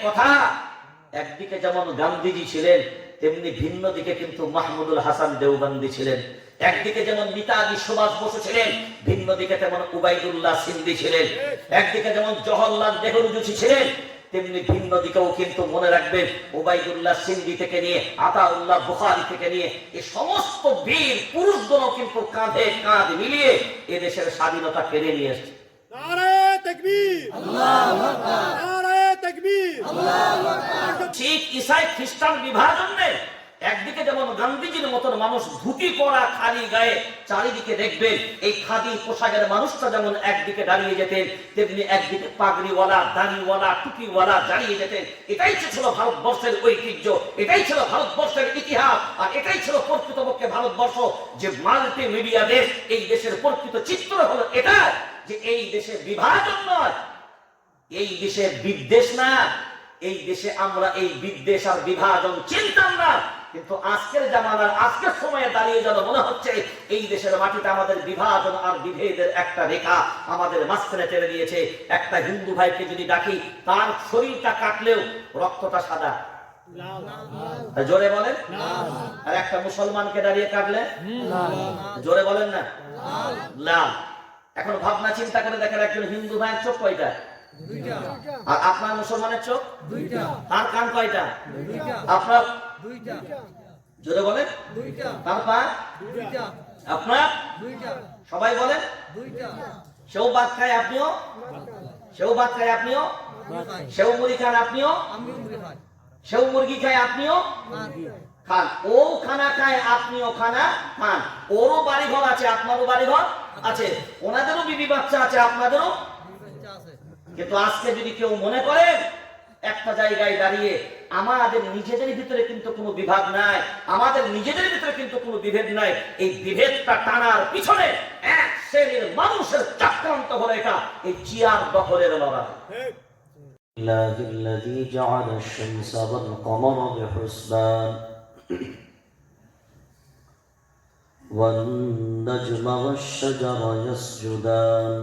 কথা। একদিকে যেমন গান্ধীজি ছিলেন, তেমনি ভিন্ন দিকে কিন্তু মাহমুদুল হাসান দেওবন্দি ছিলেন। একদিকে যেমন নেতাজি সুভাষ বসু ছিলেন, ভিন্ন দিকে তেমন উবাইদুল্লাহ সিন্ধি ছিলেন। একদিকে যেমন জওহরলাল নেহরু জোশী ছিলেন, তেমনি ভিন্ন দিকেও কিন্তু মনে রাখবেন উবাইদুল্লাহ সিন্ধি থেকে নিয়ে আতাউল্লাহ বুখারী থেকে নিয়ে এই সমস্ত বীর পুরুষগুলো কিন্তু কাঁধে কাঁধ মিলিয়ে এদেশের স্বাধীনতা কেড়ে নিয়ে এসেছে। নারে তাকবীর, আল্লাহু আকবার, নারে তাকবীর, আল্লাহু আকবার। শিখ ঈসাই খ্রিস্টান বিভাজন নেই। একদিকে যেমন গান্ধীজির মতন মানুষ ধুতি পরা খালি গায়ে চারিদিকে দেখবেন এই খাদি পোশাকের মানুষটা যেমন একদিকে দাঁড়িয়ে যেতেন, তেমনি একদিকে পাগড়িওয়ালা, দাড়িওয়ালা, টুপিওয়ালা দাঁড়িয়ে যেতেন। এটাই ছিল ভারতবর্ষের ঐতিহ্য, এটাই ছিল ভারতবর্ষের ইতিহাস, আর এটাই ছিল প্রকৃতপক্ষে ভারতবর্ষ। যে মাল্টি মিডিয়া দেশ, এই দেশের প্রকৃত চিত্র হলো এটা, যে এই দেশে বিভাজন নয়, এই দেশে বিদ্বেষ না। এই দেশে আমরা এই বিদ্বেষ আর বিভাজন চিনতাম না, কিন্তু আজকের জামানার আজকের সময়ে দাঁড়িয়ে যেন মনে হচ্ছে এই দেশের মাটিতে আমাদের বিভাজন আর বিভেদের একটা রেখা আমাদের মাঝখানে টেনে দিয়েছে। একটা হিন্দু ভাইকে যদি ডাকি, তার শরীরটা কাটলেও রক্তটা সাদা, জোরে বলেন। আর একটা মুসলমানকে দাঁড়িয়ে কাটলে জোরে বলেন না, লাল। এখন ভাবনা চিন্তা করে দেখেন, একজন হিন্দু ভাইয়ের চোখ কয়টা? আর আপনার মুসলমানের চোখ দুইটা। তার কান কয়টা? আপনার দুইটা। জোরে বলেন। তার পা দুইটা। আপনার দুইটা। সবাই বলেন দুইটা। সেও ভাত খায়, আপনিও সেও ভাত খায়, আপনিও সেও মুড়ি খান, আপনিও সেও মুরগি খায়, আপনিও খান। ও খানা খায়, আপনিও খানা খান। ওরও বাড়িঘর আছে, আপনারও বাড়িঘর আছে, ওনাদেরও বিবি বাচ্চা আছে, আপনাদেরও। কিন্তু আজকে যদি কেউ মনে করেন একটা জায়গায় দাঁড়িয়ে আমাদের নিজেদের ভিতরে কিন্তু কোনো বিভাগ নাই, আমাদের নিজেদের ভিতরে কিন্তু কোনো বিভেদ নাই, এই বিভেদটা টানার পিছনে এক শ্রেণীর মানুষের চক্রান্ত হলো এটা, এই চেয়ার দখলের লড়াই। الذي جعل الشمس والقمر بحسبان والنجم والشجر يسجدان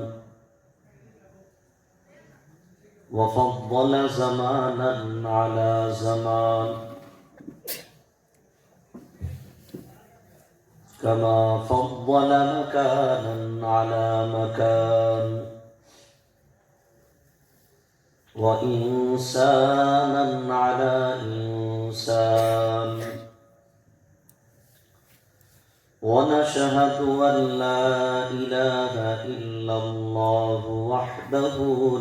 وفضل زمانا على زمان كما فضل مكانا على مكان وإنسانا على إنسان ونشهد أن لا إله إلا الله وحده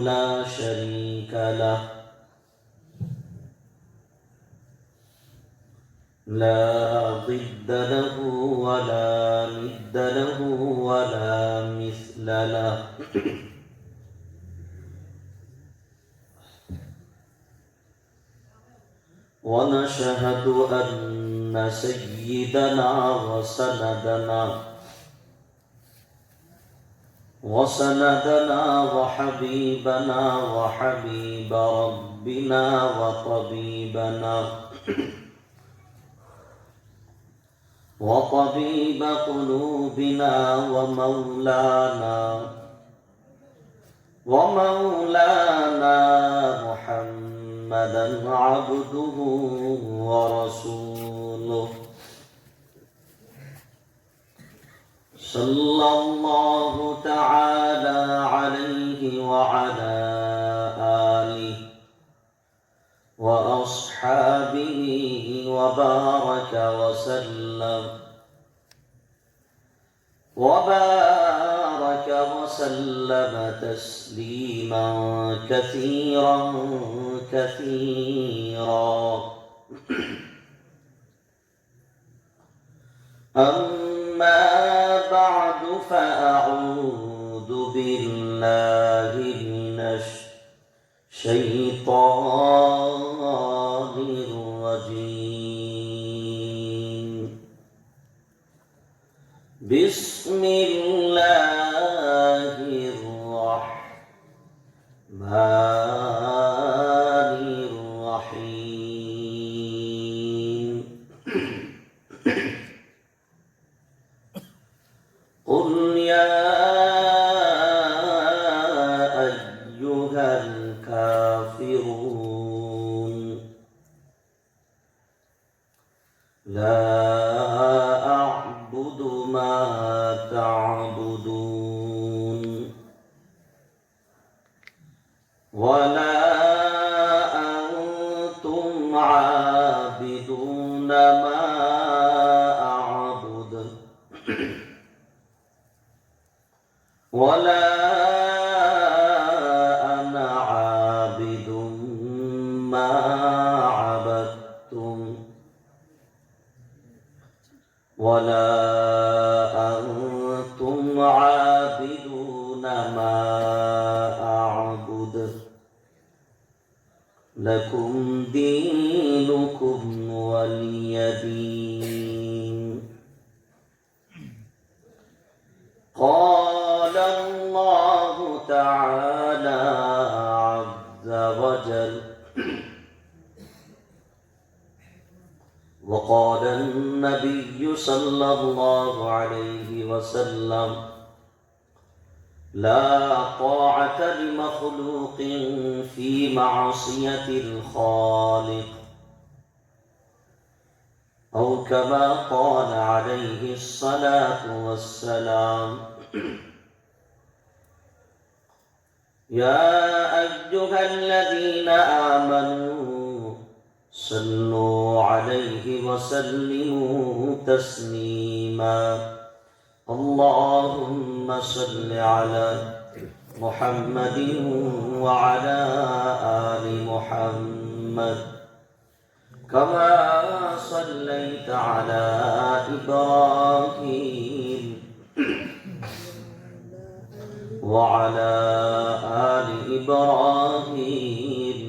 لا شريك له لا ضد له ولا ند له ولا مثل له ونشهد أن سيدنا وسندنا وحبيبنا وحبيب ربنا وطبيبنا وطبيب قلوبنا ومولانا محمدا عبده ورسوله صلى الله تعالى عليه وعلى آله وأصحابه وبارك وسلم تسليما كثيرا أما بعد فأعوذ بالله من الشيطان الرجيم بسم الله الرحمن الرحيم قل يا أيها الكافرون لا أعبد ما تعبدون ولا أنتم عابدون ما أعبد ولا أنا عابد ما عبدتم ولا أنتم عابدون ما أعبد لكم دينكم ولي دين. قال الله تعالى عز وجل وقال النبي صلى الله عليه وسلم لا طاعة لمخلوق في معصية الخالق أو كما قال عليه الصلاة والسلام يا أيها الذين آمنوا صلوا عليه وسلموا تسليما اللهم صل على محمد وعلى آل محمد كما صليت على إبراهيم وعلى آل إبراهيم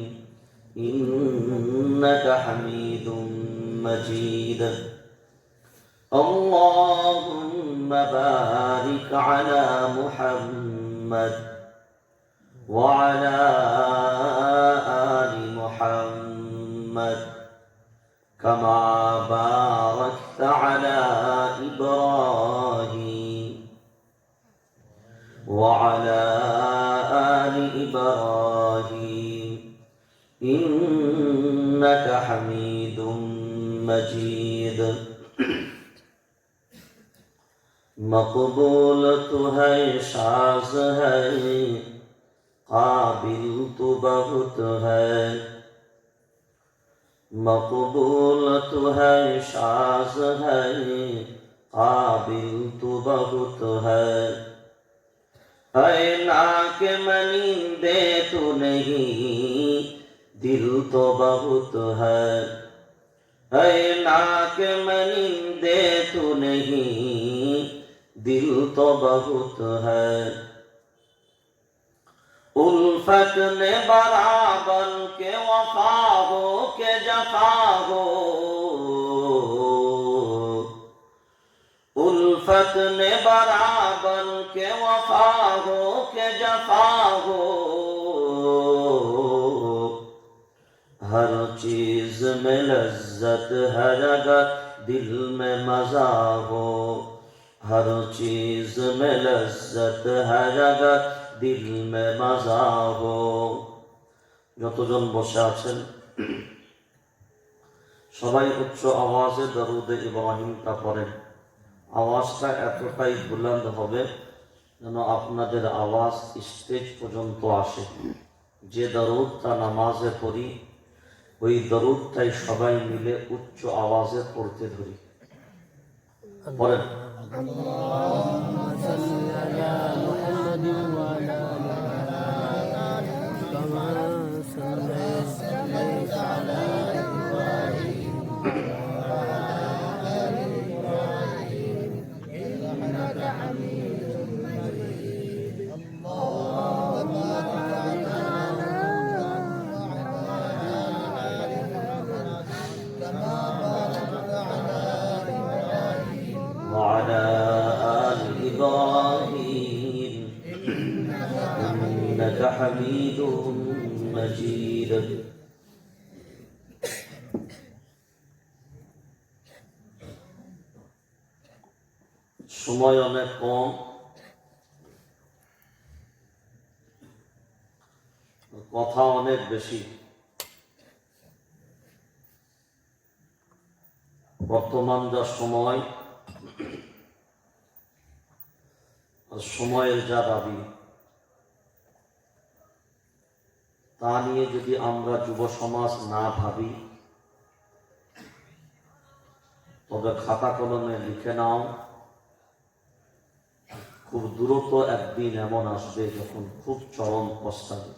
إنك حميد مجيد اللهم بارك على محمد وعلى آل محمد كما باركت على إبراهيم وعلى آل إبراهيم إنك حميد مجيد مقبول تو ہے شاز ہے قابل تو بہت ہے مقبول تو ہے شاز ہے قابل تو بہت ہے اے ناک منندے تو نہیں دل تو بہت ہے اے ناک منندے تو نہیں دل تو بہت ہے الفت نے برابر کے وفا ہو کے جفا ہو الفت نے برابر کے وفا ہو کے جفا ہو ہر چیز میں لذت ہے اگر دل میں مزہ ہو ہر چیز میں لذت ہے اگر দিল মে মাজা হো যতজন বসে আছেন সবাই উচ্চ আওয়াজে দরুদে ইব্রাহিমটা পড়েন আওয়াজটা এতটাই বুলন্দ হবে যেন আপনাদের আওয়াজ স্টেজ পর্যন্ত আসে যে দরুদটা নামাজে পড়ি ওই দরুদটাই সবাই মিলে উচ্চ আওয়াজে পড়তে ধরি পড়েন اللهم صل على محمد وعلى آل كما صليت على إبراهيم وعلى آل إبراهيم إنك حميد مجيد اللهم بارك على كما باركت على إبراهيم وعلى آل إبراهيم إنك حميد مجيد সময় অনেক কম কথা অনেক বেশি বর্তমান যা সময় আর সময়ের যা দাবি, তা নিয়ে যদি আমরা যুব সমাজ না ভাবি, তবে খাতা কলমে লিখে নাও, খুব দ্রুত একদিন এমন আসবে যখন খুব চরম পস্তাবে।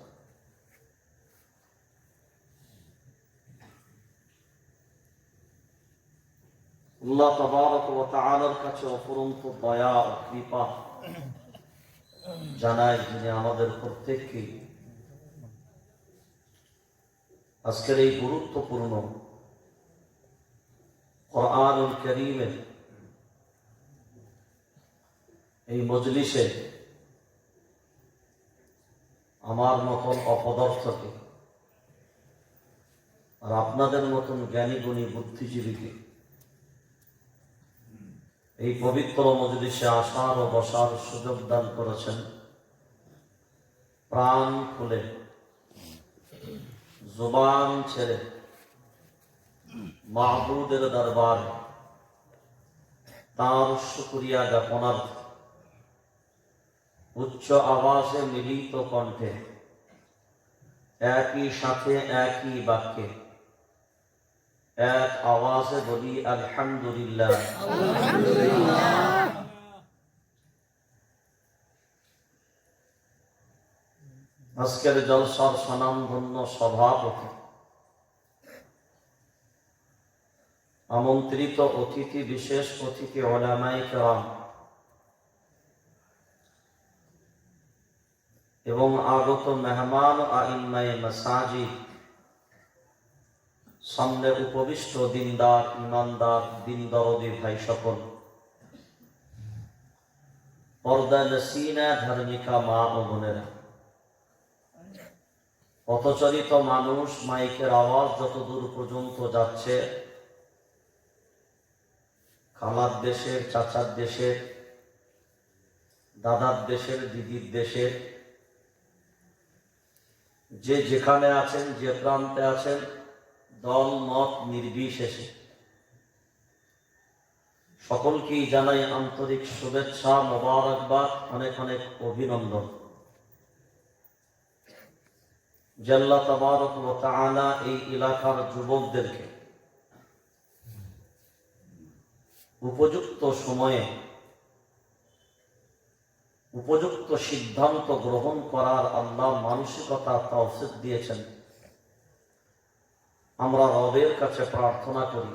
আল্লাহ তাবারক ওয়া তাআলার কাছে অপরন্ত দয়া ও কৃপা জানাই, যিনি আমাদের প্রত্যেককে আজকের এই গুরুত্বপূর্ণ কুরআনুল কারীমের এই মজলিসে আমার মতন অপদার্থকে আর আপনাদের মতন জ্ঞানী গুণী বুদ্ধিজীবীকে এই পবিত্র মজলিসে আসার ও বসার সুযোগ দান করেছেন। প্রাণ খুলে জবান ছেড়ে মাহবুদের দরবারে তার শুকরিয়া জ্ঞাপনার্থে উচ্চ আওয়াজে মিলিত কণ্ঠে একই সাথে একই বাক্যে এক আওয়াজে বলি আলহামদুলিল্লাহ। আজকের জলসার স্বনামধন্য সভাপতি, আমন্ত্রিত অতিথি, বিশেষ অতিথি উলামায়ে কেরাম এবং আগত মেহমান আইম্মায়ে মাসাজিদ, সামনে উপবিষ্ট দিনদার, ইমানদার, দিনদরদি ভাই সকল, পর্দা নসিনা ধার্মিকা মা ও বোনেরা, পথচরিত মানুষ, মাইকের আওয়াজ যত দূর পর্যন্ত যাচ্ছে, খালার দেশের, চাচার দেশের, দাদার দেশের, দিদির দেশের, যে যেখানে আছেন, যে প্রান্তে আছেন, দল মত নির্বিশেষে সকলকেই জানাই আন্তরিক শুভেচ্ছা, মোবারকবাদ, অনেক অনেক অভিনন্দন। আল্লাহ তাবারক ওয়া তাআলা এই এলাকার যুবকদেরকে উপযুক্ত সময়ে উপযুক্ত সিদ্ধান্ত গ্রহণ করার আল্লাহ মানসিকতা তৌফিক দিয়েছেন। আমরা রবের কাছে প্রার্থনা করি,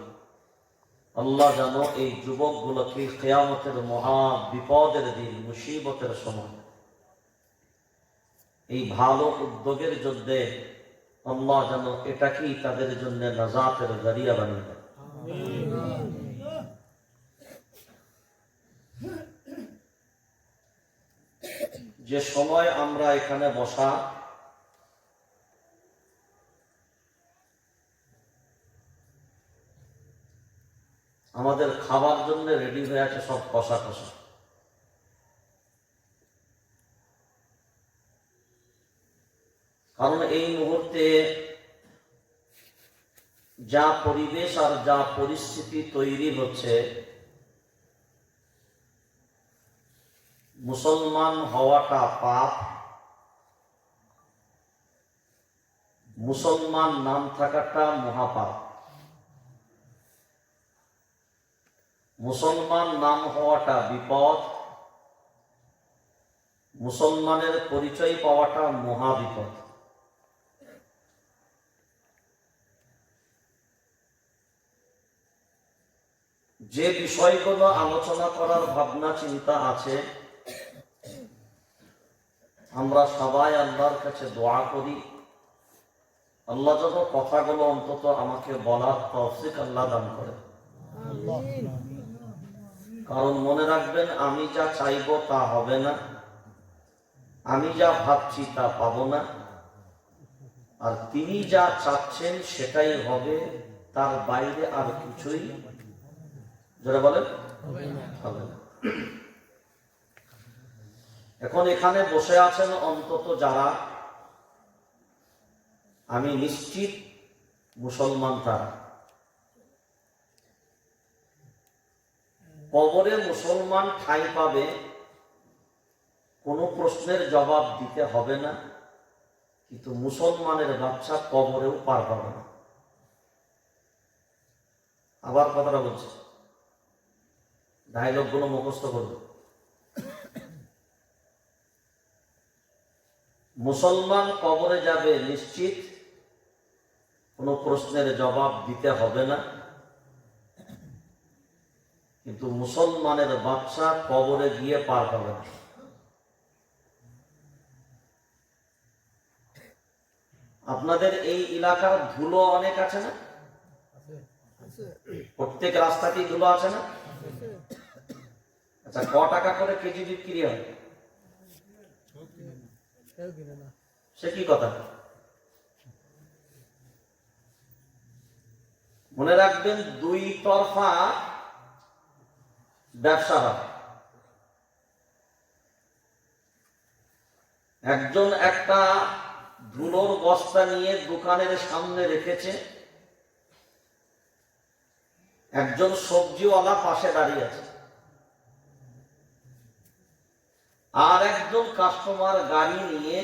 আল্লাহ যেন এই যুবকগুলোকে কিয়ামতের মহা বিপদের দিন, মুসিবতের সময় এই ভালো উদ্যোগের জন্য আল্লাহ যেন এটাকেই তাদের জন্য নাজাতের জরিয়া বানিয়ে দেয়। যে সময় আমরা এখানে বসা, আমাদের খাবার জন্য রেডি হয়ে আছে সব কষা কষা। কারণ এই মুহূর্তে যা পরিবেশ আর যা পরিস্থিতি তৈরি হচ্ছে, মুসলমান হওয়াটা পাপ, মুসলমান নাম থাকাটা মহাপাপ। মুসলমান নাম হওয়াটা বিপদ, মুসলমানের পরিচয় পাওয়াটা মহাবিপদ। যে বিষয়গুলো আলোচনা করার ভাবনা চিন্তা আছে, আমরা সবাই আল্লাহর কাছে দোয়া করি, আল্লাহ যেন কথাগুলো অন্তত আমাকে বলার তৌফিক আল্লাহ দান করে। কারণ মনে রাখবেন, আমি যা চাইবো তা হবে না, আমি যা ভাবছি তা পাবো না, আর তিনি যা চাচ্ছেন সেটাই হবে, তার বাইরে আর কিছুই যারা বলেন হবে না। এখন এখানে বসে আছেন অন্তত যারা, আমি নিশ্চিত মুসলমান তারা, কবরে মুসলমান ঠাঁই পাবে, কোনো প্রশ্নের জবাব দিতে হবে না, কিন্তু মুসলমানের বাচ্চা কবরেও পার পাবে না। আবার কথাটা বলছে, ডায়লগ গুলো মুখস্থ করবে। মুসলমান কবরে যাবে নিশ্চিত, কোনো প্রশ্নের জবাব দিতে হবে না, কিন্তু মুসলমানের বাচ্চা কবরে গিয়ে পার পাবে না। আপনাদের এই এলাকার ধুলো অনেক আছে না? প্রত্যেক রাস্তাতেই ধুলো আছে না? আচ্ছা, ক টাকা করে কেজি বিক্রি হয়? সে কি কথা? মনে রাখবেন, দুই তরফা ব্যবসা হয়। একজন একটা ধুলোর বস্তা নিয়ে দোকানের সামনে রেখেছে, একজন সবজিওয়ালা পাশে দাঁড়িয়ে আছে, আর একজন কাস্টমার গাড়ি নিয়ে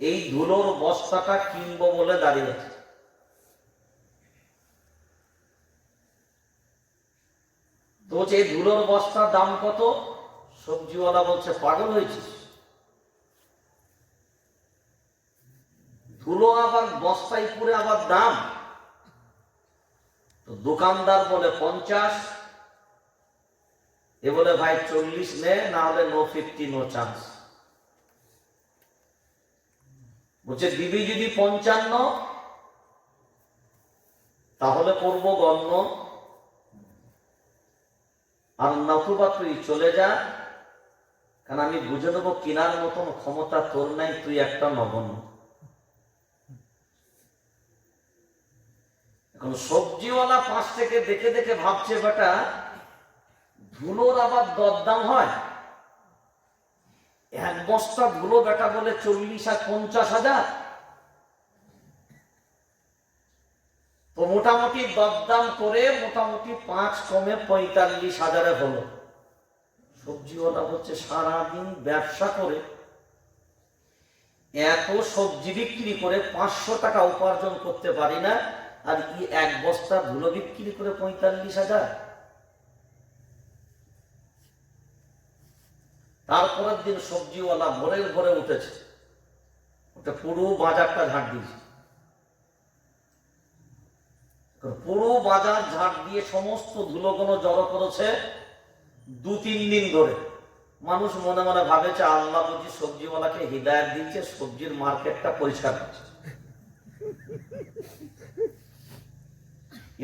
এই ধুলোর বস্তাটা কিনবো বলে দাঁড়িয়ে আছে। তো এই ধুলোর বস্তার দাম কত? সবজিওয়ালা বলছে, পাগল হয়েছিস? ধুলো আবার বস্তায় পুরে আবার দাম? তো দোকানদার বলে 50, এ বলে ভাই 40 নে, না হলে নো 50, নো চান্স। বলছে দিবি যদি 55, তাহলে করবো গণ্য, আর নতুবা তুই চলে যা, কারণ আমি বুঝে নেবো কেনার মতন ক্ষমতা তোর নাই, তুই একটা নগণ্য। এখন সবজিওয়ালা পাশ থেকে দেখে দেখে ভাবছে, বেটা ধুলোর আবার দরদাম হয়? এক বস্তা ধুলো বেটা বলে 40 আর 50,000। তো মোটামুটি দরদাম করে মোটামুটি 5 কমে 45,000 হলো। সবজিওয়ালা হচ্ছে সারাদিন ব্যবসা করে এত সবজি বিক্রি করে 500 টাকা উপার্জন করতে পারি না, আর এক বস্তা ধুলো বিক্রি করে 45,000। তারপরের দিন সবজিওয়ালা ভোরের ভোরে উঠেছে, ওটা পুরো বাজারটা ঝাঁট দিয়েছে। পুরো বাজার ঝাঁট দিয়ে সমস্ত ধুলোগুলো জড়ো করেছে 2-3 দিন ধরে। মানুষ মনে মনে ভাবেছে, আল্লাহ বুঝি সবজিওয়ালাকে হিদায়াত দিচ্ছে, সবজির মার্কেটটা পরিষ্কার করছে।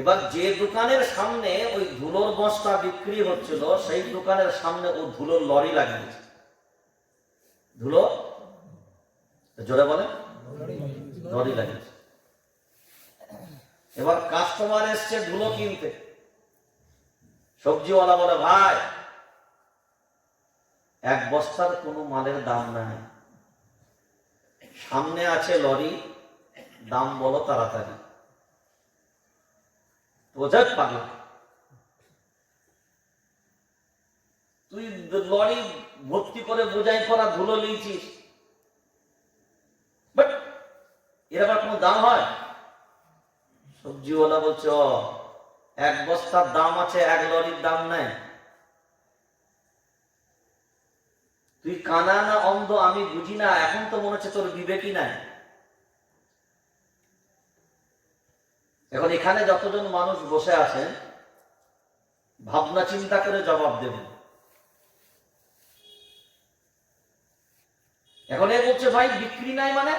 এবার যে দোকানের সামনে ওই ধুলোর বস্তা বিক্রি হচ্ছিল, সেই দোকানের সামনে ও ধুলোর লরি লাগিয়েছে। ধুলো, জোরে বলে, লরি লাগিয়েছে। এবার কাস্টমার এসছে ধুলো কিনতে, সবজিওয়ালা বলে, ভাই এক বস্তার কোনো মালের দাম নাই, সামনে আছে লরি, দাম বলো তাড়াতাড়ি। বোঝাক পাগলা, তুই লরি ভর্তি করে বোঝাই করা ধুলো নিয়েছিস, বাট এর আবার কোনো দাম হয়? সবজিওয়ালা বলছে, এক বস্তার দাম আছে, এক লরির দাম নাই। তুই কানা না অন্ধ আমি বুঝি না, এখন তো মনে হচ্ছে তোর বিবেকই নাই। এখন এখানে যতজন মানুষ বসে আছেন, ভাবনা চিন্তা করে জবাব দেবেন। এখন এ বলছে, ভাই বিক্রি নাই মানে?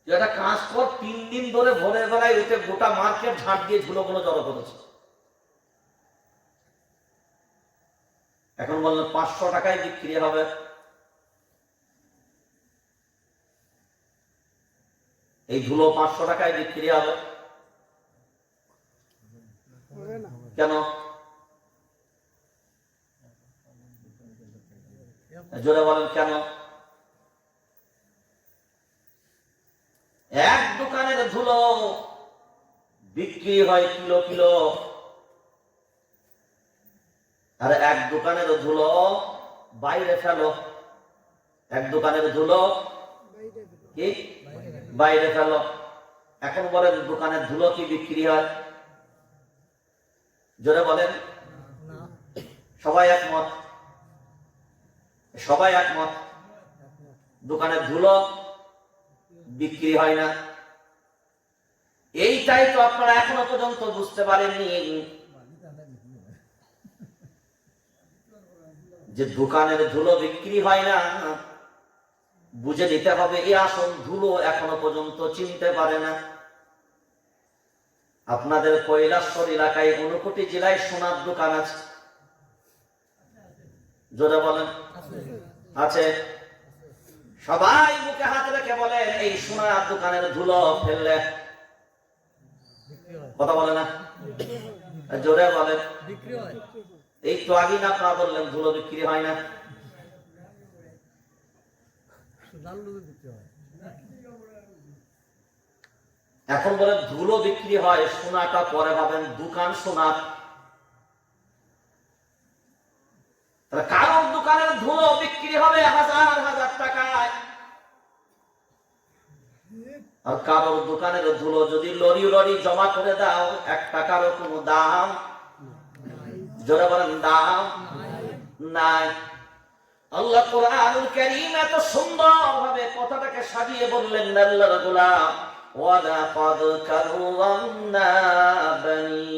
তুই একটা কাজ কর, 3 দিন ধরে ভোরের বেলায় উঠে গোটা মার্কেট ঝাঁট দিয়ে ধুলোগুলো জড়ো করেছে। এখন বললেন 500 টাকায় বিক্রি হবে। এই ধুলো 500 টাকায় বিক্রি হবে কেন? জোরে বলেন কেন? এক দোকানের ধুলো বিক্রি হয় কিলো কিলো, আর এক দোকানের ধুলো বাইরে ফেলো, এক দোকানের ধুলো কি বাইরে ফেলো। এখন বলেন দোকানের ধুলো কি বিক্রি হয়? জোরে বলেন। সবাই একমত? সবাই একমত দোকানের ধুলো বিক্রি হয় না। এইটাই তো আপনারা এখনো পর্যন্ত বুঝতে পারেননি যে দোকানের ধুলো বিক্রি হয় না। বুঝে নিতে হবে এই আসল ধুলো এখনো পর্যন্ত চিনতে পারে না। আপনাদের কৈলাসহর এলাকায় 59 জেলায় সোনার দোকান আছে, জোরে বলেন আছে? সবাই বুকে হাত রেখে বলেন এই সোনার দোকানের ধুলো ফেললে কথা বলে না? জোরে বলেন। এই তো আগে না আপনারা বললেন ধুলো বিক্রি হয় না। এখন বলে ধুলো বিক্রি হয়, সোনাটা পরে ভাবেন দোকান সোনা। কারোর দোকানের ধুলো বিক্রি হবে হাজার হাজার টাকায়, আর কারোর দোকানের ধুলো যদি লরি লরি জমা করে দাও 1 টাকারও কোনো দাম, জোরে বলেন দাম নাই। আল্লাহ কোরআনুল কারীম এত সুন্দর ভাবে কথাটাকে সাজিয়ে বললেন, আল্লাহর গোলাম ওয়ালাকাদ কাররামনা বনি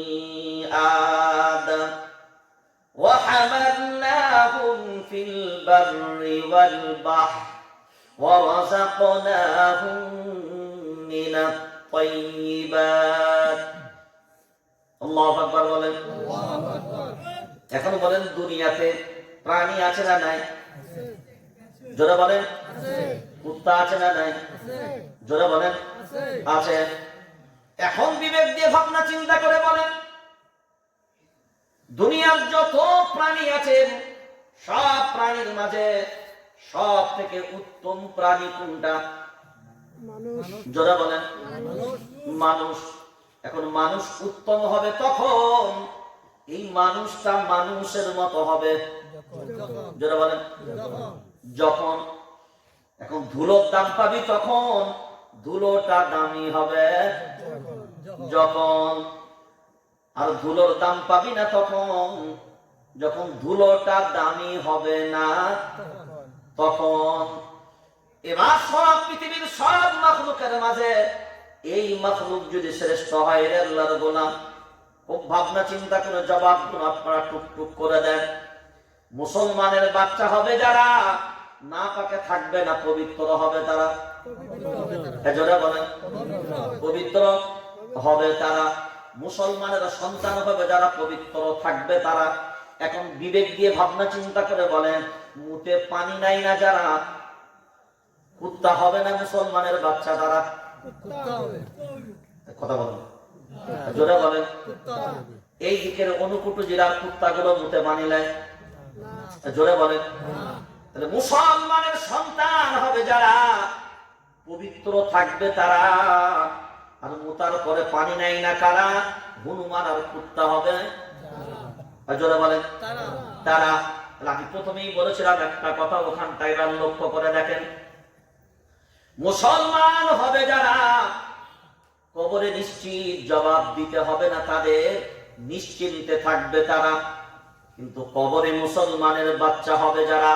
আদম ওয়া হামালনাহুম ফিল বাররি ওয়াল বাহর ওয়া রাযাকনাহুম মিনাত তাইয়্যিবাত। আল্লাহু আকবার বলেন। এখন বলেন দুনিয়াতে প্রাণী আছে না নাই? জোরে বলেন। কুত্তা আছে না নাই? জোরে বলেন আছে। এখন বিবেক দিয়ে ভাবনা চিন্তা করে বলেন দুনিয়ার যত প্রাণী আছে সব প্রাণীর মাঝে সব থেকে উত্তম প্রাণী কোনটা? জোরে বলেন মানুষ। এখন মানুষ উত্তম হবে তখন এই মানুষটা মানুষের মতো হবে, জোরে বলেন যখন। এখন ধুলোর দাম পাবি তখন, ধুলোটা দামি হবে যখন। আর ধুলোর দাম পাবি না তখন, যখন ধুলোটা দামি হবে না তখন। এবার সব পৃথিবীর সব মাখলুকের মাঝে এই মাখলুক যদি শ্রেষ্ঠ হয় রে আল্লাহর গোলাম, খুব ভাবনা চিন্তা করে জবাবগুলো আপনারা টুকটুক করে দেন। মুসলমানের বাচ্চা হবে যারা, না পাকে থাকবে না, পবিত্র হবে তারা। জোরে বলেন পবিত্র হবে তারা। মুসলমানের সন্তান হবে যারা, পবিত্র থাকবে তারা। এখন বিবেক দিয়ে ভাবনা চিন্তা করে বলেন মুতে পানি নাই না যারা, কুত্তা হবে না মুসলমানের বাচ্চা তারা? কথা বলেন জোরে বলেন। এই দিকের 59 জেলার কুত্তাগুলো মুতে পানি নেয়, জোরে বলেন। তাহলে মুসলমানের সন্তান হবে যারা, পবিত্র থাকবে তারা। আর মুতার পরে পানি নাই না কারা? হনুমান আর কুত্তা হবে, জোরে বলেন তারা। আমি প্রথমেই বলেছিলাম একটা কথা, ওখানটাই লক্ষ্য করে দেখেন। মুসলমান হবে যারা, কবরে নিশ্চিত জবাব দিতে হবে না তাদের, নিশ্চিন্তে থাকবে তারা। কিন্তু কবরে মুসলমানের বাচ্চা হবে যারা,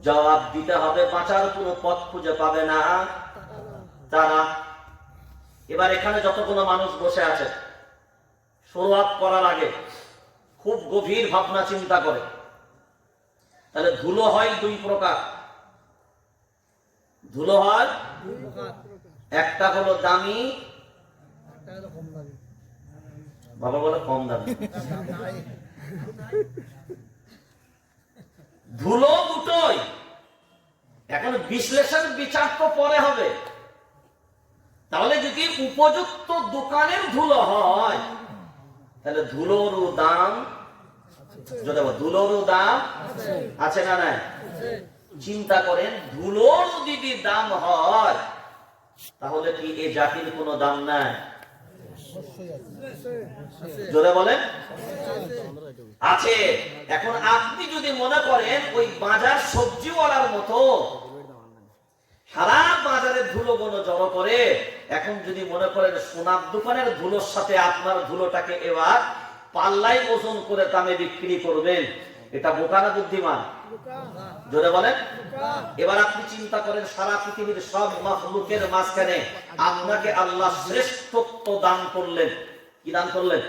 জবাব দিতে হবে, বাঁচার কোনো পথ খুঁজে পাবে না তারা। এবার এখানে যতগুলো মানুষ বসে আছে, শুরুয়াত করার আগে খুব গভীর ভাবনা চিন্তা করে। তাহলে ধুলো হয় 2 প্রকার। ধুলো হয় একটা হলো দামি, বাবা বলে কম দামি। ধুলো দুটোই। এখন বিশ্লেষণ বিচার তো পরে হবে। তাহলে যদি উপযুক্ত দোকানের ধুলো হয় তাহলে ধুলোরও দাম, ধুলোরও দাম আছে না নাই? চিন্তা করেন ধুলোর যদি দাম হয় তাহলে কি এ জাতির কোনো দাম নাই? জোরে বলেন আছে। এখন আপনি যদি মনে করেন ওই বাজার সবজিওয়ালার মতো সারা বাজারে ধুলো গুলো জড়ো করে, এখন যদি মনে করেন সোনার দোকানের ধুলোর সাথে আপনার ধুলোটাকে এবার পাল্লায় ওজন করে দামে বিক্রি করবেন, এটা বোকা না বুদ্ধিমান? জোরে বলেন। এবার আপনি চিন্তা করেন সারা পৃথিবীর সব মাখলুকের মাঝখানে আপনাকে আল্লাহ শ্রেষ্ঠত্ব দান করলেন। কি দান করলেন?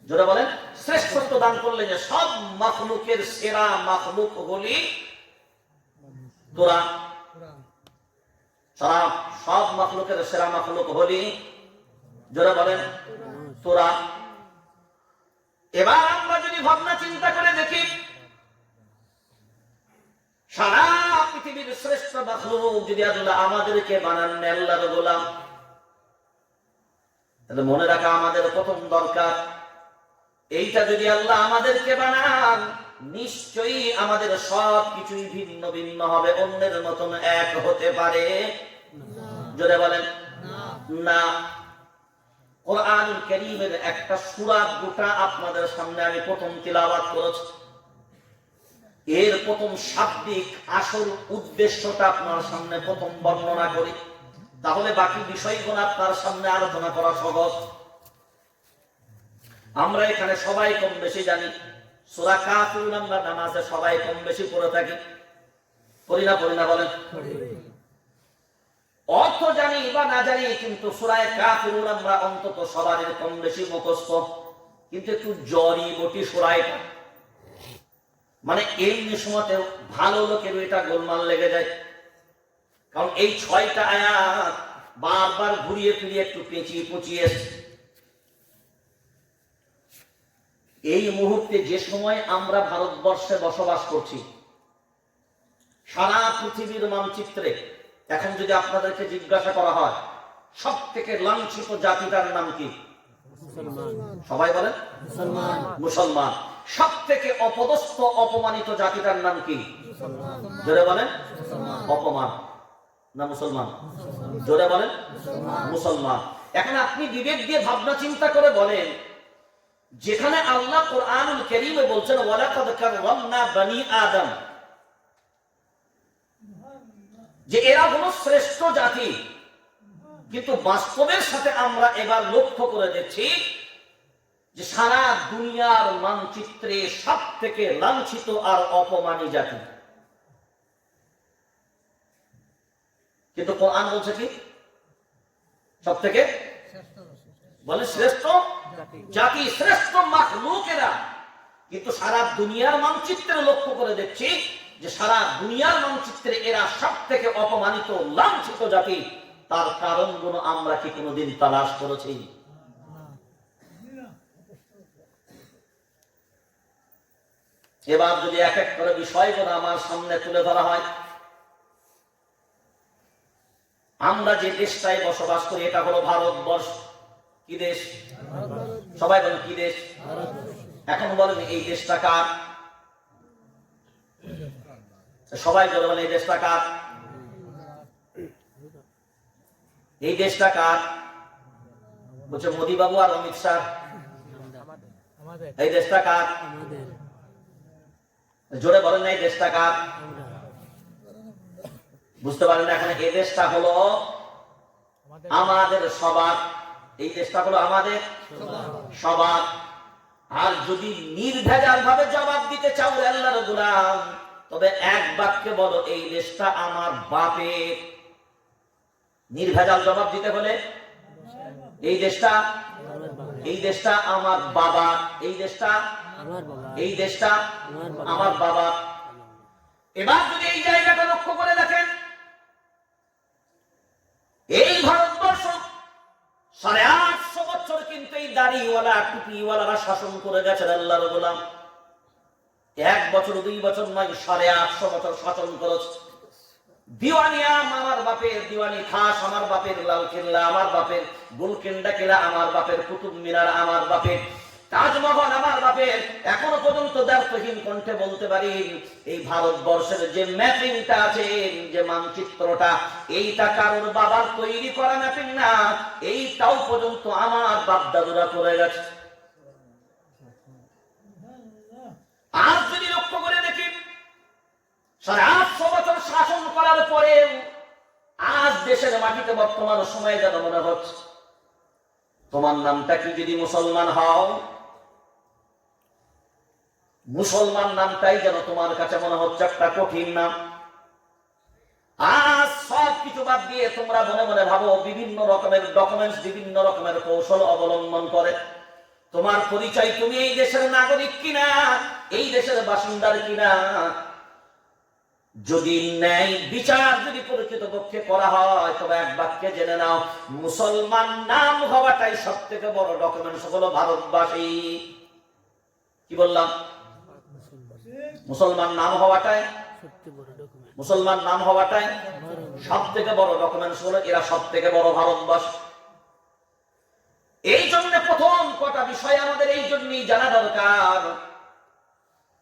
জোরে বলেন। শ্রেষ্ঠত্ব দান করলেন, যে সব মাখলুকের সেরা মাখলুক হলি তোরা। সারা সব মাখলুকের সেরা মাখলুক হলি, জোরে বলেন, তোরা। এবার আমরা যদি ভাবনা চিন্তা করে দেখি সারা পৃথিবীর শ্রেষ্ঠ মাখলুক যদি আল্লাহ আমাদেরকে বানান আল্লাহর গোলাম, তাহলে মনে রাখা আমাদের প্রথম দরকার, এইটা যদি আল্লাহ আমাদেরকে বানান নিশ্চয়ই আমাদের সব কিছুই ভিন্ন ভিন্ন হবে, অন্যের মতন এক হতে পারে? জোরে বলেন না। কোরআনুল কারীমের একটা সূরা গোটা আপনাদের সামনে আমি প্রথম তিলাওয়াত করেছি, এর প্রথম শাব্দিক আসল উদ্দেশ্যটা আপনার সামনে প্রথম বর্ণনা করি, তাহলে বাকি বিষয়গুলো আপনার সামনে আলোচনা করা সহজ। আমরা এখানে সবাই কম বেশি জানি সূরা কাফিরুন, আমরা নামাজে সবাই কম বেশি পড়ে থাকি, পড়ি না বলেন? অর্থ জানি বা না জানি, কিন্তু সূরা কাফিরুন আমরা অন্তত সবারই কম বেশি মুখস্থ, কিন্তু একটু জরি বটি সূরা এটা, মানে এমনি সময়তে ভালো লোকের এটা গোলমাল লেগে যায়, কারণ এই 6টা আয়াত বারবার ঘুরিয়ে ফিরিয়ে একটু পেঁচিয়ে পুচিয়ে এই মুহূর্তে যে সময় আমরা ভারতবর্ষে বসবাস করছি, সারা পৃথিবীর মানচিত্রে এখন যদি আপনাদেরকে জিজ্ঞাসা করা হয় সব থেকে লাঞ্ছিত জাতিটার নাম কি, সবাই বলেন মুসলমান। সব থেকে অপদস্থ অপমানিত জাতিটার নাম কি? জোরে বলেন অপমান না মুসলমান? জোরে বলেন মুসলমান। এখন আপনি বিবেক দিয়ে ভাবনা চিন্তা করে বলেন, যেখানে আল্লাহ কোরআনুল কারীমে বলছেন ওয়ালাকাদ কাররামনা বনি আদম, যে এরা হলো শ্রেষ্ঠ জাতি, কিন্তু বাস্তবের সাথে আমরা এবার লক্ষ্য করে দেখছি যে সারা দুনিয়ার মানচিত্রে সব থেকে লাঞ্ছিত আর অপমানী জাতি, কিন্তু কোরআন বলছে কি সব থেকে বলে শ্রেষ্ঠ জাতি, শ্রেষ্ঠ মাখলুকেরা। কিন্তু সারা দুনিয়ার মানচিত্রে লক্ষ্য করে দেখছি যে সারা দুনিয়ার মানচিত্রে এরা সব থেকে অপমানিত লাঞ্ছিত জাতি। তার কারণগুলো আমরা কি কোনোদিন তালাশ করেছি? এবার যদি এক এক করে বিষয়গুলো আমার সামনে তুলে ধরা হয়, আমরা যে দেশটায় বসবাস করি এটা হলো ভারতবর্ষ। কি দেশ? সবাই বলেন কি দেশ? এখন বলেন এই দেশটা কার? সবাই বলেন এই দেশটা কার? এই দেশটা কার? বলছে মোদী বাবু আর অমিত শাহ। এই দেশটা কার? জোরে বলেন না এই দেশটা কার? বুঝতে পারেন না? এখন এই দেশটা হলো আমাদের সবার। এই দেশটা হলো আমাদের সবার। আর যদি নির্ভেজাল ভাবে জবাব দিতে চাও আল্লাহর গোলাম, তবে এক বাক্যে বলো এই দেশটা আমার বাপের। নির্ভেজাল জবাব দিতে হলে এই দেশটা আমার বাবা, এই দেশটা আমার বাবা। এবার যদি এই জায়গাটা লক্ষ্য করে দেখেন, এই ভারতবর্ষ 850 বছর কিন্তু এই দাড়িওয়ালা টুপিওয়ালারা শাসন করে গেছেন আল্লাহর গোলাম। 1 বছর 2 বছর নয়, 850 বছর শাসন করেছে। দিওয়ানি আম আমার বাপের, দিওয়ানি খাস আমার বাপের, লাল কেল্লা আমার বাপের, গোলকেন্ডা কেল্লা আমার বাপের, কুতুব মিনার আমার বাপের, তাজমহল আমার বাপের, এখনো পর্যন্ত দ্ব্যর্থহীন কণ্ঠে বলতে পারি এই ভারতবর্ষের যে ম্যাপিংটা আছে, যে মানচিত্রটা, এইটা কারোর বাবার তৈরি করা ম্যাপিং না, এইটাও পর্যন্ত আমার বাপ দাদুরা করে গেছে। আজ যদি লক্ষ্য করে দেখি 850 বছর শাসন করার পরেও আজ দেশের মাটিতে বর্তমান সময়ে যেন মনে হচ্ছে তোমার নামটা কি যদি মুসলমান হও, মুসলমান নামটাই যেন তোমার কাছে মনে হচ্ছে একটা কঠিন নাম। আজ সব কিছু বাদ দিয়ে তোমরা মনে মনে ভাবো বিভিন্ন রকমের ডকুমেন্টস, বিভিন্ন রকমের কৌশল অবলম্বন করে তোমার পরিচয় তুমি এই দেশের নাগরিক কিনা, এই দেশের বাসিন্দার কিনা। যদি ন্যায় বিচার যদি প্রকৃতপক্ষে করা হয় তবে এক বাক্যে জেনে নাও, মুসলমান নাম হওয়াটাই সব থেকে বড় ডকুমেন্টস হলো ভারতবাসী। কি বললাম? মুসলমান নাম হওয়াটাই, মুসলমান নাম হওয়াটাই সব থেকে বড় ডকুমেন্টস হলো এরা সব থেকে বড় ভারতবাসী। এই জন্য প্রথম কটা বিষয় আমাদের এই জন্যই জানা দরকার।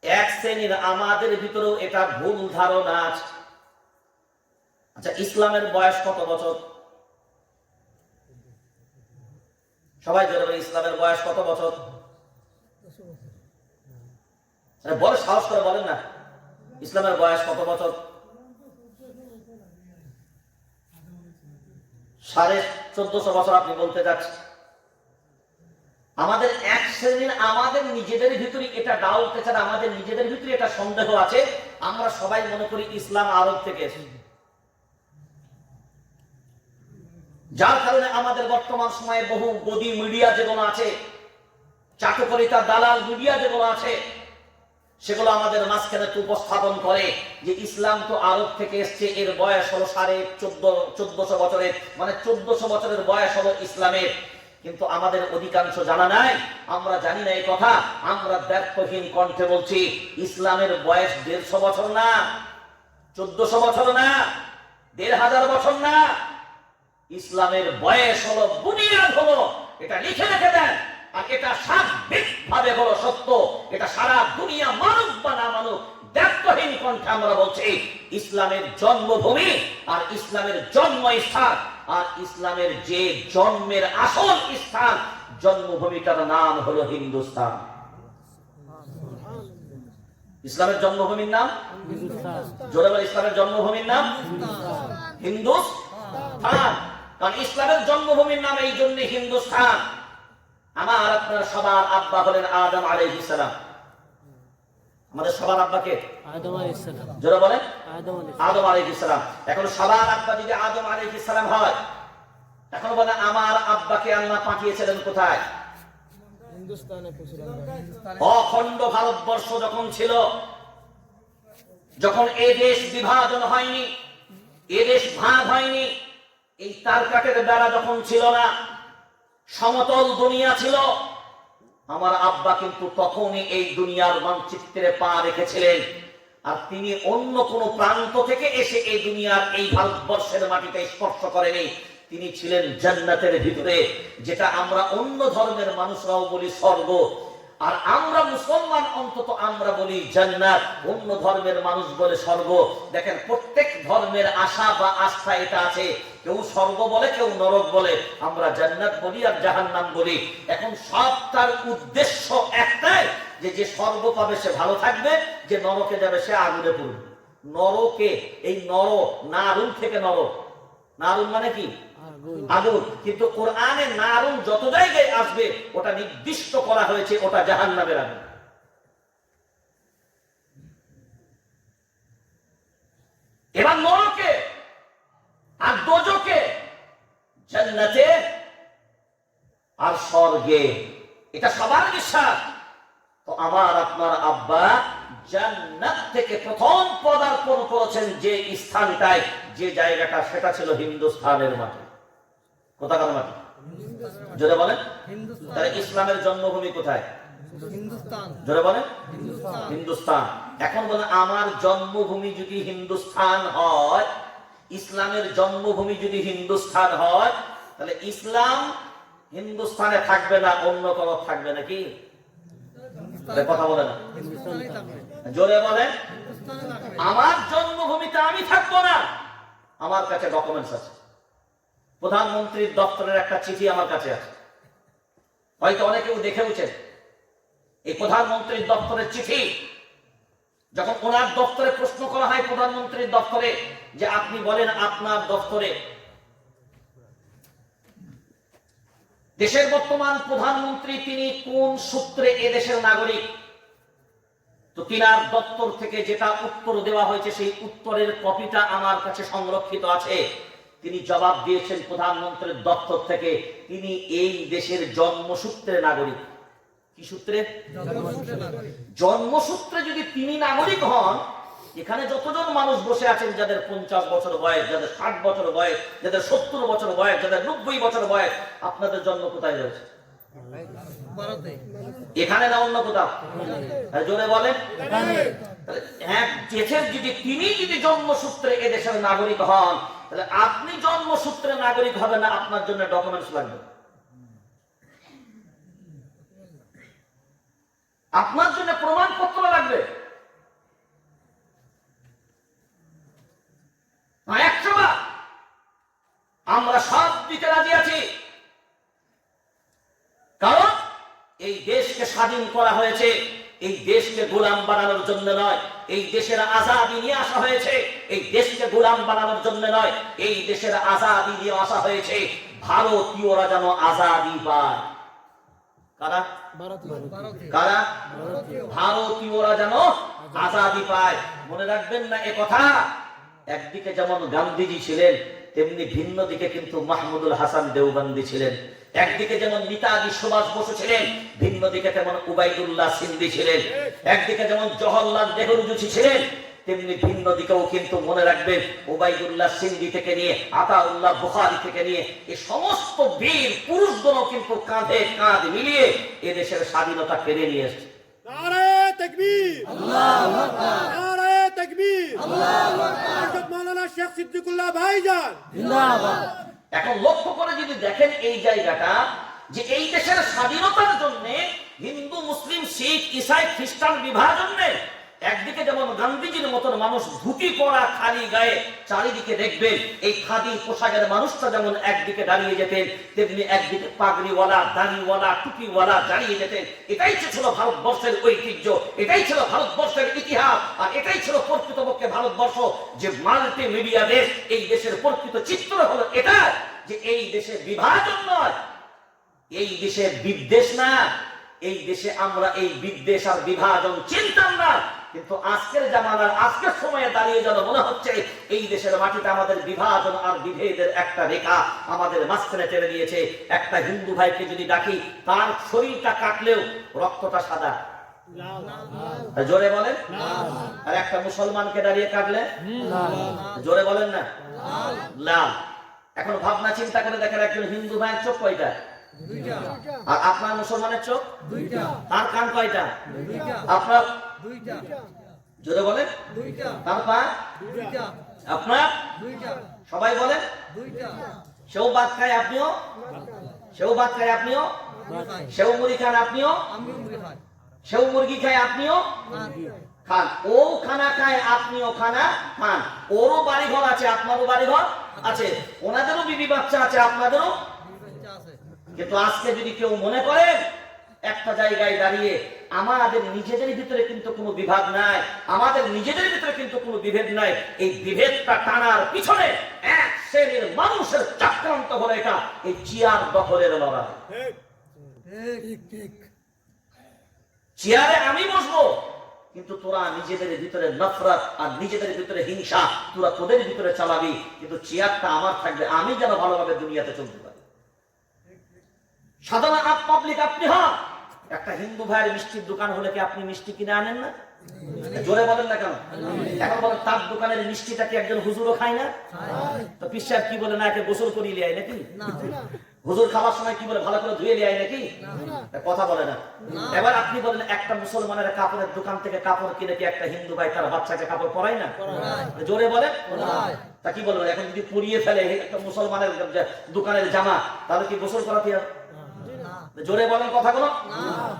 এক শ্রেণীর আমাদের ভিতরেও এটা ভুল ধারণা আছে। আচ্ছা, ইসলামের বয়স কত বছর? সবাই জোরে বলে, ইসলামের বয়স কত বছর? বড় সাহস করে বলেন না, ইসলামের বয়স কত বছর? 1450 বছর আপনি বলতে যাচ্ছেন। আমাদের এক শ্রেণীর আমাদের নিজেদের ভিতরে এটা ডাউট আছে, আমাদের নিজেদের ভিতরে এটা সন্দেহ আছে। আমরা সবাই মনে করি ইসলাম আরব থেকে এসেছে, যার কারণে আমাদের বর্তমান সময়ে বহু গদি মিডিয়া যেগুলো আছে, চাটুকারিতা দালাল মিডিয়া যেগুলো আছে, সেগুলো আমাদের মাঝখানে উপস্থাপন করে যে ইসলাম তো আরব থেকে এসছে, এর বয়স হলো 1450 বছরের, মানে 1400 বছরের বয়স হলো ইসলামের। কিন্তু আমাদের অধিকাংশ জানা নাই, আমরা জানি না এই কথা। আমরা দ্ব্যর্থহীন কণ্ঠে বলছি ইসলামের বয়স 150 বছর না, 1400 বছর না, 1500 বছর না। ইসলামের বয়স হলো, বুনিয়াদ হলো, এটা লিখে রেখে দেন। আর এটা সার্বিক ভাবে হলো সত্য, এটা সারা দুনিয়া মানুক বা না মানুক দ্ব্যর্থহীন কণ্ঠে আমরা বলছি ইসলামের জন্মভূমি আর ইসলামের জন্মস্থান আর ইসলামের যে জন্মের আসল স্থান, জন্মভূমিটার নাম হলো হিন্দুস্তান। ইসলামের জন্মভূমির নাম জোরে বলে, ইসলামের জন্মভূমির নাম হিন্দুস্তান। কারণ ইসলামের জন্মভূমির নাম এই জন্য হিন্দুস্তান। আমার আপনার সবার আব্বা হলেন আদম আলাইহিস সালাম। আমাদের সবার আব্বাকে আদম আলাইহিস সালাম, জোরে বলেন আদম আলাইহিস সালাম। এখন সবার আব্বা যদি আদম আলাইহিস সালাম হয়, এখন বলে আমার আব্বাকে আল্লাহ পাঠিয়েছিলেন কোথায়? হিন্দুস্তানে। অখণ্ড ভারতবর্ষ যখন ছিল, যখন এ দেশ বিভাজন হয়নি, এ দেশ ভাগ হয়নি, এই তারকাটের বেড়া যখন ছিল না, সমতল দুনিয়া ছিল, আমার আব্বা কিন্তু তখনই এই দুনিয়ার মানচিত্রে পা রেখেছিলেন। আর তিনি অন্য কোন প্রান্ত থেকে এসে এই দুনিয়ার এই ভারতবর্ষের মাটিতে স্পর্শ করেনি। তিনি ছিলেন জান্নাতের ভিতরে, যেটা আমরা অন্য ধর্মের মানুষরাও বলি স্বর্গ, আর আমরা মুসলমান অন্তত আমরা বলি জান্নাত, অন্য ধর্মের মানুষ বলে স্বর্গ। দেখেন, প্রত্যেক ধর্মের আশা বা আস্থা এটা আছে, কেউ স্বর্গ বলে, কেউ নরক বলে, আমরা জান্নাত বলি আর জাহান্নাম বলি। এখন সব তার উদ্দেশ্য একটাই, যে যে স্বর্গ পাবে সে ভালো থাকবে, যে নরকে যাবে সে আগুনে পড়বে। নরকে, এই নর, নারুন থেকে নর, নারুন মানে কি? আগুন। কিন্তু কোরআনে নারুন যত জায়গায় আসবে ওটা নির্দিষ্ট করা হয়েছে ওটা জাহান্নামের আগুন। এবার নরকে আর দোজখে, জান্নাতে আর স্বর্গে, এটা সবার বিশ্বাস। তো আমার আপনার আব্বা জান্নাত থেকে প্রথম পদার্পণ করেছেন যে স্থানটায়, যে জায়গাটা, সেটা ছিল হিন্দুস্তানের মাটি। কোথাকার মাটি? জোরে বলেন। তাহলে ইসলামের জন্মভূমি কোথায়? জোরে বলেন, হিন্দুস্তান। এখন বলেন, আমার জন্মভূমি যদি হিন্দুস্তান হয়, ইসলামের জন্মভূমি যদি হিন্দুস্তান হয়, তাহলে ইসলাম হিন্দুস্তানে থাকবে না, অন্য কোন থাকবে নাকি? কথা বলে না, হিন্দুস্তানে থাকবে। জোরে বলেন। আমার জন্মভূমিতে আমি থাকবো না। আমার কাছে ডকুমেন্টস আছে, প্রধানমন্ত্রীর দপ্তরের একটা চিঠি আমার কাছে আছে, হয়তো অনেকেও দেখেওছেন। এই প্রধানমন্ত্রীর দপ্তরের চিঠি, যখন ওনার দপ্তরে প্রশ্ন করা হয় প্রধানমন্ত্রীর দপ্তরে যে আপনি বলেন আপনার দপ্তরে দেশের বর্তমান প্রধানমন্ত্রী তিনি কোন সূত্রে এদেশের নাগরিক, তো তিনার দপ্তর থেকে যেটা উত্তর দেওয়া হয়েছে সেই উত্তরের কপিটা আমার কাছে সংরক্ষিত আছে। তিনি জবাব দিয়েছেন প্রধানমন্ত্রীর দপ্তর থেকে তিনি এই দেশের জন্মসূত্রে নাগরিক। কি সূত্রে? জন্মসূত্রে যদি তিনি নাগরিক হন, এখানে যতজন মানুষ বসে আছেন যাদের 50 বছর বয়স, যাদের 60 বছর বয়স, যাদের 70 বছর বয়স, যাদের 90 বছর বয়স, আপনাদের জন্ম কোথায় রয়েছে? এখানে না অন্য কোথাও? জোরে বলেন। হ্যাঁ, যদি তিনি যদি জন্মসূত্রে এদেশের নাগরিক হন, তাহলে আপনি জন্মসূত্রে নাগরিক হবে না, আপনার জন্য ডকুমেন্টস লাগবে, আপনার জন্য প্রমাণপত্র লাগবে। 100 বার আমরা সব দিতে রাজি আছি, কারণ এই দেশকে স্বাধীন করা হয়েছে এই দেশকে গোলাম বানানোর জন্য নয়, এই দেশের আজাদি নিয়ে আসা হয়েছে এই দেশকে গোলাম বানানোর জন্য নয়, এই দেশের আজাদি নিয়ে আসা হয়েছে ভারতীয়রা যেন আজাদি পায়। কারা? কারা? ভারতীয়রা যেন আজাদি পায়। মনে রাখবেন না এ কথা। একদিকে যেমন গান্ধীজি ছিলেন, তেমনি ভিন্ন দিকে কিন্তু মাহমুদুল হাসান দেওবন্দি ছিলেন। একদিকে যেমন নেতাজি সুভাষ বসু ছিলেন, ভিন্ন দিকে তেমন উবাইদুল্লাহ সিন্ধি ছিলেন। একদিকে যেমন জওহরলাল নেহরু ছিলেন, তেমনি ভিন্ন দিকেও কিন্তু মনে রাখবেন উবাইদুল্লাহ সিন্ধি থেকে নিয়ে আতাউল্লাহ বুখারী থেকে নিয়ে এই সমস্ত বীর পুরুষগণ কিন্তু কাঁধে কাঁধ মিলিয়ে এদেশের স্বাধীনতা কেড়ে নিয়ে এসেছে। নারে তাকবীর, আল্লাহু আকবার, নারে তাকবীর, আল্লাহু আকবার। হযরত মাওলানা শেখ সিদ্দিকুল্লাহ ভাইজান জিন্দাবাদ। এখন লক্ষ্য করে যদি দেখেন এই জায়গাটা, যে এই দেশের স্বাধীনতার জন্য হিন্দু মুসলিম শিখ ইসাই খ্রিস্টান বিভাজন নেই। একদিকে যেমন গান্ধীজির মতন মানুষ ধুতি পরা খালি গায়ে চারিদিকে দেখবেন এই খাদি পোশাকের মানুষটা যেমন একদিকে দাঁড়িয়ে যেতেন, তেমনি একদিকে পাগড়িওয়ালা দাড়িওয়ালা টুপিওয়ালা দাঁড়িয়ে যেতেন। এটাই ছিল ভারতবর্ষের ঐতিহ্য, এটাই ছিল ভারতবর্ষের ইতিহাস, আর এটাই ছিল প্রকৃতপক্ষে ভারতবর্ষ যে মাল্টি মিডিয়া দেশ। এই দেশের প্রকৃত চিত্র হলো এটা, যে এই দেশে বিভাজন নয়, এই দেশে বিদ্বেষ না, এই দেশে আমরা এই বিদ্বেষ আর বিভাজন চিনতাম না। কিন্তু আজকের জামানার আজকের সময়ে দাঁড়িয়ে যেন মনে হচ্ছে এই দেশের মাটিতে আমাদের বিভাজন আর বিভেদের একটা রেখা আমাদের মাঝখানে টেনে দিয়েছে। একটা হিন্দু ভাইকে যদি ডাকি, তার শরীরটা কাটলেও রক্তটা সাদা, জোরে বলেন। আর একটা মুসলমানকে দাঁড়িয়ে কাটলে জোরে বলেন না, লাল। এখন ভাবনা চিন্তা করে দেখেন, একজন হিন্দু ভাইয়ের চোখ কয়টা? আর আপনার মুসলমানের চোখ? তার কান কয়টা? আপনার জোরে বলেন। তার পা? আপনার? সবাই বলেন। সেও ভাত খায় আপনিও, সেও ভাত খায় আপনিও, সেও মুড়ি খান আপনিও, সেও মুরগি খায় আপনিও খান, ও খানা খায় আপনিও খানা খান। ওরও বাড়িঘর আছে, আপনারও বাড়িঘর আছে, ওনাদেরও বিবি বাচ্চা আছে, আপনাদেরও। কিন্তু আজকে যদি কেউ মনে করেন একটা জায়গায় দাঁড়িয়ে আমাদের নিজেদের ভিতরে কিন্তু কোনো বিভাগ নাই, আমাদের নিজেদের ভিতরে কিন্তু কোনো বিভেদ নাই, এই বিভেদটা টানার পিছনে এক শ্রেণীর মানুষের চক্রান্ত হলো এটা, এই চেয়ার দখলের লড়াই। চেয়ারে আমি বসবো, কিন্তু তোরা নিজেদের ভিতরে নফরত আর নিজেদের ভিতরে হিংসা তোরা তোদের ভিতরে চালাবি, কিন্তু চেয়ারটা আমার থাকবে, আমি যেন ভালোভাবে দুনিয়াতে চলতে পারি। সাধারণ পাবলিক আপনি হন, একটা হিন্দু ভাইয়ের মিষ্টির দোকান হলে কি আপনি মিষ্টি কিনে আনেন না? জোরে বলেন না কেন? এখন বলেন তার দোকানের মিষ্টিটা কি একজন হুজুরও খায় না? তো পীর সাহেব কি বলে, না একে গোসল করিয়ে লিয়ে আয় নাকি? হুজুর খাবার সময় কি বলে, ভালো করে ধুয়ে লিয়ে আয় নাকি? কথা বলে না। এবার আপনি বলেন একটা মুসলমানের কাপড়ের দোকান থেকে কাপড় কিনে কি একটা হিন্দু ভাই তার বাচ্চাকে কাপড় পরায় না? জোরে বলে। তা কি বলবেন, এখন যদি পরিয়ে ফেলে একটা মুসলমানের দোকানের জামা, তাহলে কি গোসল করাতে হবে? জোরে বলেন কথাগুলো।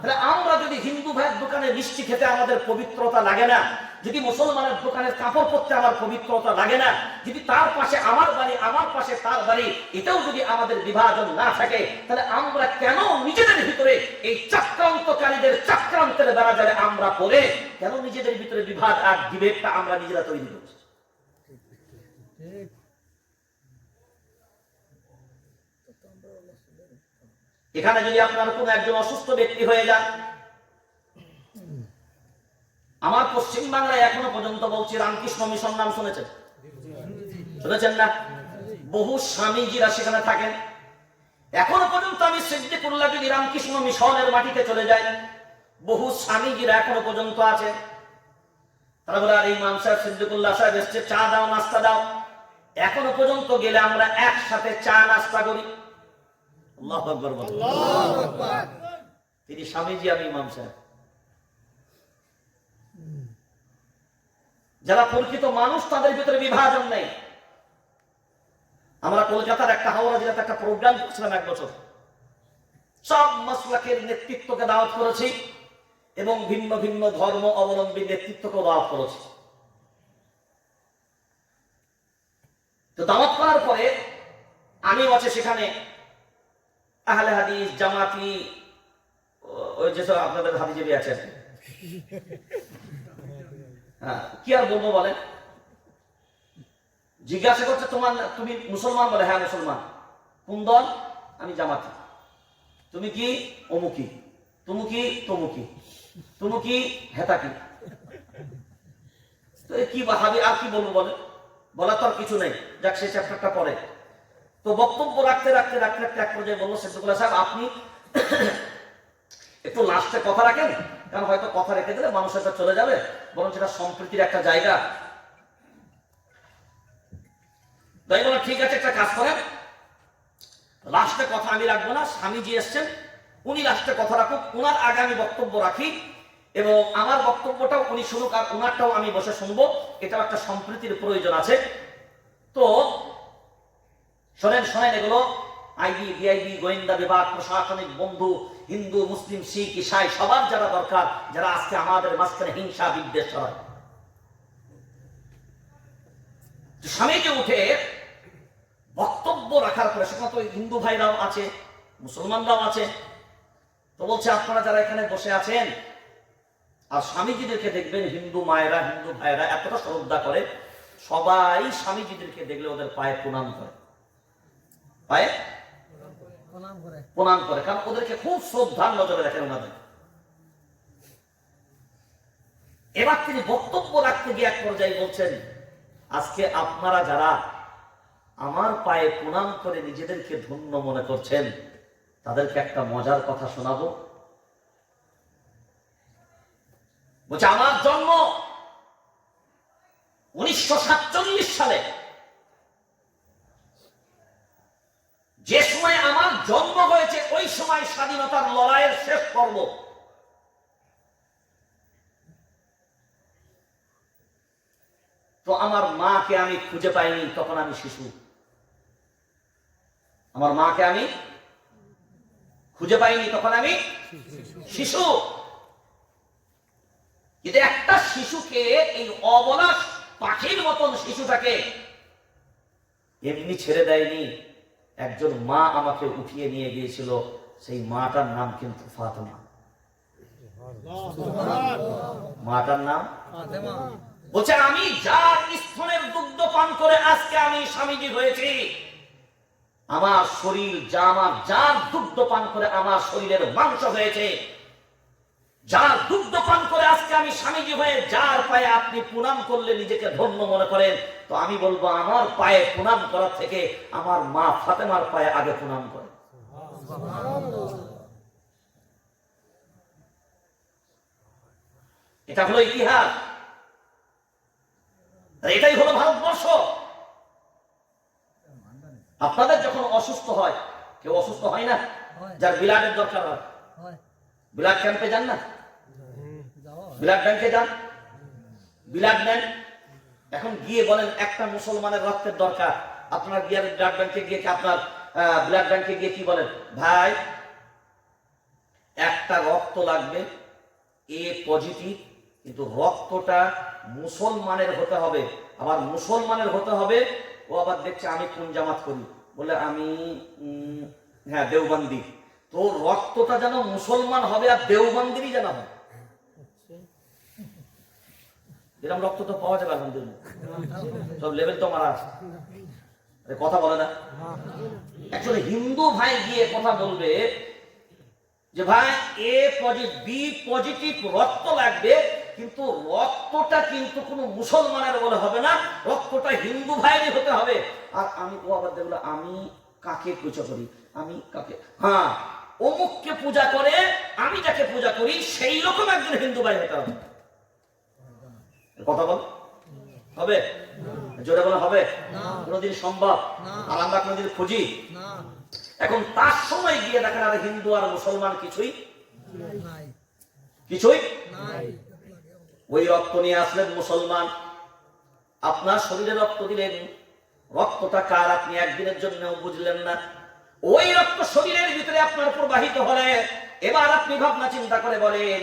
তাহলে আমরা যদি হিন্দু ভাইয়ের দোকানে মিষ্টি খেতে আমাদের পবিত্রতা লাগে না, যদি মুসলমানের দোকানের কাপড় পরতে আমার পবিত্রতা লাগে না, যদি তার পাশে আমার বাড়ি আমার পাশে তার বাড়ি এটাও যদি আমাদের বিভাজন না থাকে, তাহলে আমরা কেন নিজেদের ভিতরে এই চক্রান্তকারীদের চক্রান্তের বেড়া যাবে আমরা পড়ে কেন নিজেদের ভিতরে বিভাগ আর বিভেদটা আমরা নিজেরা তৈরি করছি? এখানে যদি আপনার কোন একজন অসুস্থ ব্যক্তি হয়ে যান, আমার পশ্চিম বাংলায় এখনো পর্যন্ত বলছি রামকৃষ্ণ মিশন নাম শুনেছেন? শুনেছেন না? বহু স্বামীজিরা সেখানে থাকেন। এখনো পর্যন্ত আমি সিদ্দিকুল্লাহ যদি রামকৃষ্ণ মিশনের মাটিতে চলে যাই, বহু স্বামীজিরা এখনো পর্যন্ত আছে। তারা বলে আর ইমাম সাহেব সিদ্দিকুল্লাহ সাহেব এসছে, চা দাও নাস্তা দাও। এখনো পর্যন্ত গেলে আমরা একসাথে চা নাস্তা করি। আল্লাহু আকবার বলেন। তিনি স্বামীজি, আমি ইমাম সাহেব। যারা প্রকৃত মানুষ তাদের ভিতরে বিভাজন নেই। আমরা কলকাতার একটা হাওড়া জেলাতে একটা প্রোগ্রাম করছিলাম এক বছর, সব মাসলাকের নেতৃত্বকে দাওয়াত করেছি এবং ভিন্ন ভিন্ন ধর্ম অবলম্বী নেতৃত্বকে দাওয়াত করেছি। তো দাওয়াত করার পরে আমি আছে সেখানে আহলে হাদিস জামাতি, ওই যেসব আপনাদের হাদিসজীবী আছেন, কি আর বলবো বলেন, জিজ্ঞাসা করছে তুমি মুসলমান? বলে হ্যাঁ মুসলমান। কোন দল? আমি জামাতি। তুমি কি? অমুকি। তুমি কি? তমুকি। তুমি কি? হেতাকি। তো কি ভাবি আর কি বলবো বলে, বলা তো আর কিছু নেই। যাক সেই চ্যাপ্টারটা পরে। তো বক্তব্য রাখতে রাখতে রাখতে রাখতে এক পর্যায়ে বললো সিদ্দিকুল্লাহ সাহেব আপনি একটু লাস্টে কথা রাখেন, কারণ হয়তো কথা রেখে দিলে মানুষ হয়তো চলে যাবে, বরং সেটা সম্প্রীতির একটা জায়গা। তাই বলে ঠিক আছে, একটা কাজ করেন, লাস্টে কথা আমি রাখবো না, স্বামীজি এসছেন উনি লাস্টে কথা রাখুক, উনার আগে আমি বক্তব্য রাখি এবং আমার বক্তব্যটাও উনি শুনুক আর উনারটাও আমি বসে শুনবো, এটাও একটা সম্প্রীতির প্রয়োজন আছে। তো শোনেন শোনেন, এগুলো আইবি বিআইবি গোয়েন্দা বিভাগ প্রশাসনিক বন্ধু হিন্দু মুসলিম শিখ ইসাই সবার যারা দরকার, যারা আজকে আমাদের মাঝখানে হিংসা বিদ্বেষ ছড়ায়। স্বামীজি উঠে বক্তব্য রাখার পরে সেখানে তো হিন্দু ভাইরাও আছে মুসলমানরাও আছে, তো বলছে আপনারা যারা এখানে বসে আছেন আর স্বামীজিদেরকে দেখবেন হিন্দু মায়েরা হিন্দু ভাইরা এতটা শ্রদ্ধা করে, সবাই স্বামীজিদেরকে দেখলে ওদের পায়ে প্রণাম করে, পায়ে প্রণাম করে, কারণ ওদেরকে খুব শ্রদ্ধার নজরে দেখেন ওনাদের। এবার তিনি বক্তব্য রাখতে গিয়ে এক পর্যায়ে বলছেন আজকে আপনারা যারা আমার পায়ে প্রণাম করে নিজেদেরকে ধন্য মনে করছেন তাদেরকে একটা মজার কথা শোনাবো। বলছে আমার জন্ম 1947 সালে, যে সময় আমার জন্ম হয়েছে ওই সময় স্বাধীনতার লড়াইয়ের শেষ পর্ব। তো আমার মাকে আমি খুঁজে পাইনি, তখন আমি শিশু। আমার মাকে আমি খুঁজে পাইনি, তখন আমি শিশু। কিন্তু একটা শিশুকে, এই অবলা পাখির মতন শিশুটাকে এমনি ছেড়ে দেয়নি, একজন মা আমাকে উঠিয়ে নিয়ে গিয়েছিল, সেই মাটার নাম কিন্তু ফাতেমা। মাটার নাম বলছে আমি যার স্তনের দুগ্ধ পান করে আজকে আমি স্বামীজি হয়েছি, আমার শরীর যা আমার যার দুগ্ধ পান করে আমার শরীরের মাংস হয়েছে, যার দুগ্ধ পান করে আজকে আমি স্বামীজি হয়ে যার পায়ে আপনি প্রণাম করলে নিজেকে ধন্য মনে করেন, তো আমি বলবো আমার পায়ে প্রণাম করার থেকে আমার মা ফাতেমার পায়ে আগে প্রণাম করে। এটা হলো ইতিহাস, এটাই হলো ভারতবর্ষ। আপনাদের যখন অসুস্থ হয়, কেউ অসুস্থ হয় না যার ব্লাডের দরকার হয়, ব্লাড ক্যাম্পে যান না, ব্লাড ব্যাংকে যান, ব্লাড নেন। এখন গিয়ে বলেন একটা মুসলমানের রক্তের দরকার, আপনার গিয়ে ব্লাড ব্যাংকে গিয়ে আপনার ব্লাড ব্যাংকে গিয়ে কি বলেন, ভাই একটা রক্ত লাগবে এ পজিটিভ, কিন্তু রক্তটা মুসলমানের হতে হবে। আবার মুসলমানের হতে হবে, ও আবার দেখছে আমি কোন জামাত করি, বলে আমি হ্যাঁ দেওবন্দি, তো রক্তটা যেন মুসলমান হবে আর দেওবন্দিরই যেন হবে। এরকম রক্ত তো পাওয়া যাবে আলহামদুলিল্লাহ, সব লেভেল তো মারা আছে, কথা বলে না। একজন হিন্দু ভাই গিয়ে কথা বলবে যে ভাই এ পজিটিভ বি পজিটিভ রক্ত লাগবে, কিন্তু রক্তটা কিন্তু কোনো মুসলমানের বলে হবে না, রক্তটা হিন্দু ভাইয়েরই হতে হবে। আর আমি ও আবার দেখলো আমি কাকে পূজা করি, আমি কাকে, হ্যাঁ অমুককে পূজা করে, আমি যাকে পূজা করি সেই রকম একজন হিন্দু ভাই হতে হবে। কথা বল হবে, জোরে বলা হবে কোনদিন সম্ভব? আর আমরা কোনদিন খুঁজি? এখন তার সময় গিয়ে দেখেন আর হিন্দু আর মুসলমান কিছুই কিছুই ওই রক্ত নিয়ে আসলেন মুসলমান, আপনার শরীরে রক্ত দিলেন, রক্তটা কার আপনি একদিনের জন্য বুঝলেন না। ওই রক্ত শরীরের ভিতরে আপনার প্রবাহিত হলে এবার আপনি ভাবনা চিন্তা করে বলেন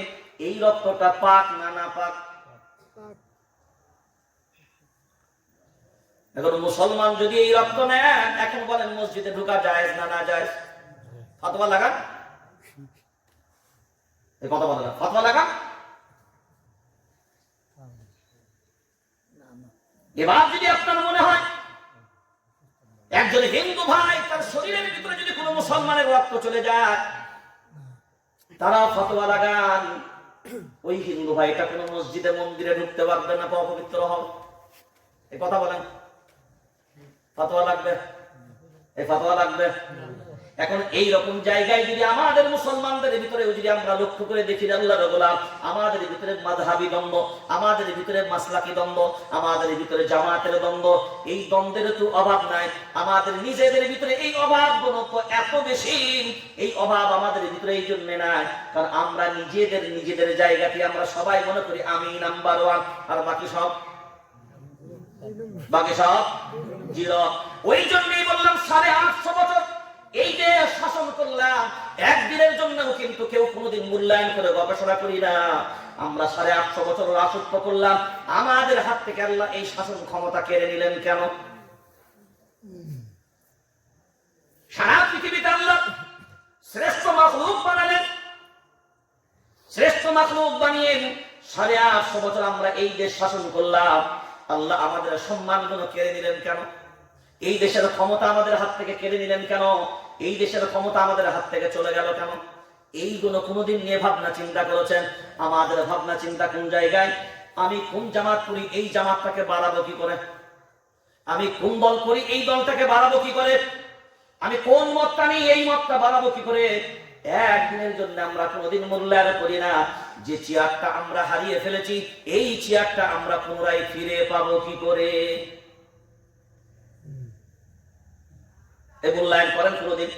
এই রক্তটা পাক না না পাক? এখন মুসলমান যদি এই রক্ত নেন, এখন বলেন মসজিদে ঢোকা জায়েজ না না জায়েজ? ফতোয়া লাগান, এই কথা বলে না, ফতোয়া লাগান। এবার যদি আপনার মনে হয় একজন হিন্দু ভাই তার শরীরের ভিতরে যদি কোনো মুসলমানের রক্ত চলে যায়, তারা ফতোয়া লাগান ওই হিন্দু ভাইটা কোনো মসজিদে মন্দিরে ঢুকতে পারবে না, অপবিত্র হবে। এই কথা বলেন, ফতোয়া লাগবে, এই ফতোয়া লাগবে। এখন এই রকম জায়গায় যদি আমাদের মুসলমানদের ভিতরে যদি আমরা লক্ষ্য করে দেখি আল্লাহর গোলাম, আমাদের ভিতরে মাযহাবী দ্বন্দ্ব, আমাদের ভিতরে মাসলাকি দ্বন্দ্ব, আমাদের ভিতরে জামাতের দ্বন্দ্ব, এই দ্বন্দ্বের তো অভাব নাই। আমাদের নিজেদের ভিতরে এই অভাব তো এত বেশি, এই অভাব আমাদের ভিতরে এই জন্য নাই কারণ আমরা নিজেদের জায়গাতে আমরা সবাই মনে করি আমি নাম্বার ওয়ান, আর বাকি সব জিরো। ওই জন্যই বললাম 850 বছর এই দেশ শাসন করলাম, একদিনের জন্য কিন্তু কেউ কোনোদিন মূল্যায়ন করে গবেষণা করি না। আমরা 850 বছর রাজত্ব করলাম, আমাদের হাত থেকে আল্লাহ এই শাসন ক্ষমতা কেড়ে নিলেন কেন? সারা পৃথিবীতে আল্লাহ শ্রেষ্ঠ মাখলুক বানালেন, শ্রেষ্ঠ মাখলুক বানিয়ে 850 বছর আমরা এই দেশ শাসন করলাম, আল্লাহ আমাদের সম্মানগুলো কেড়ে নিলেন কেন? এই দেশের ক্ষমতা আমাদের হাত থেকে কেড়ে নিলেন কেন? এই দেশের ক্ষমতা আমাদের হাত থেকে চলে গেল কেন? এইগুলো কোনোদিন নিয়ে ভাবনা চিন্তা করেছেন? আমাদের ভাবনা চিন্তা কোন জায়গায়? আমি কোন জামাত করি, এই জামাতটাকে বাড়াবো কি করে? আমি কোন দল করি, এই দলটাকে বাড়াবো কি করে? আমি কোন মতটা নিই, এই মতটা বাড়াবো কি করে? একদিনের জন্য আমরা কোনোদিন মূল্যায়ন করি না যে চেয়ারটা আমরা হারিয়ে ফেলেছি, এই চেয়ারটা আমরা পুনরায় ফিরে পাবো কি করে? এই মূল্যায়ন করেন কোনোদিন?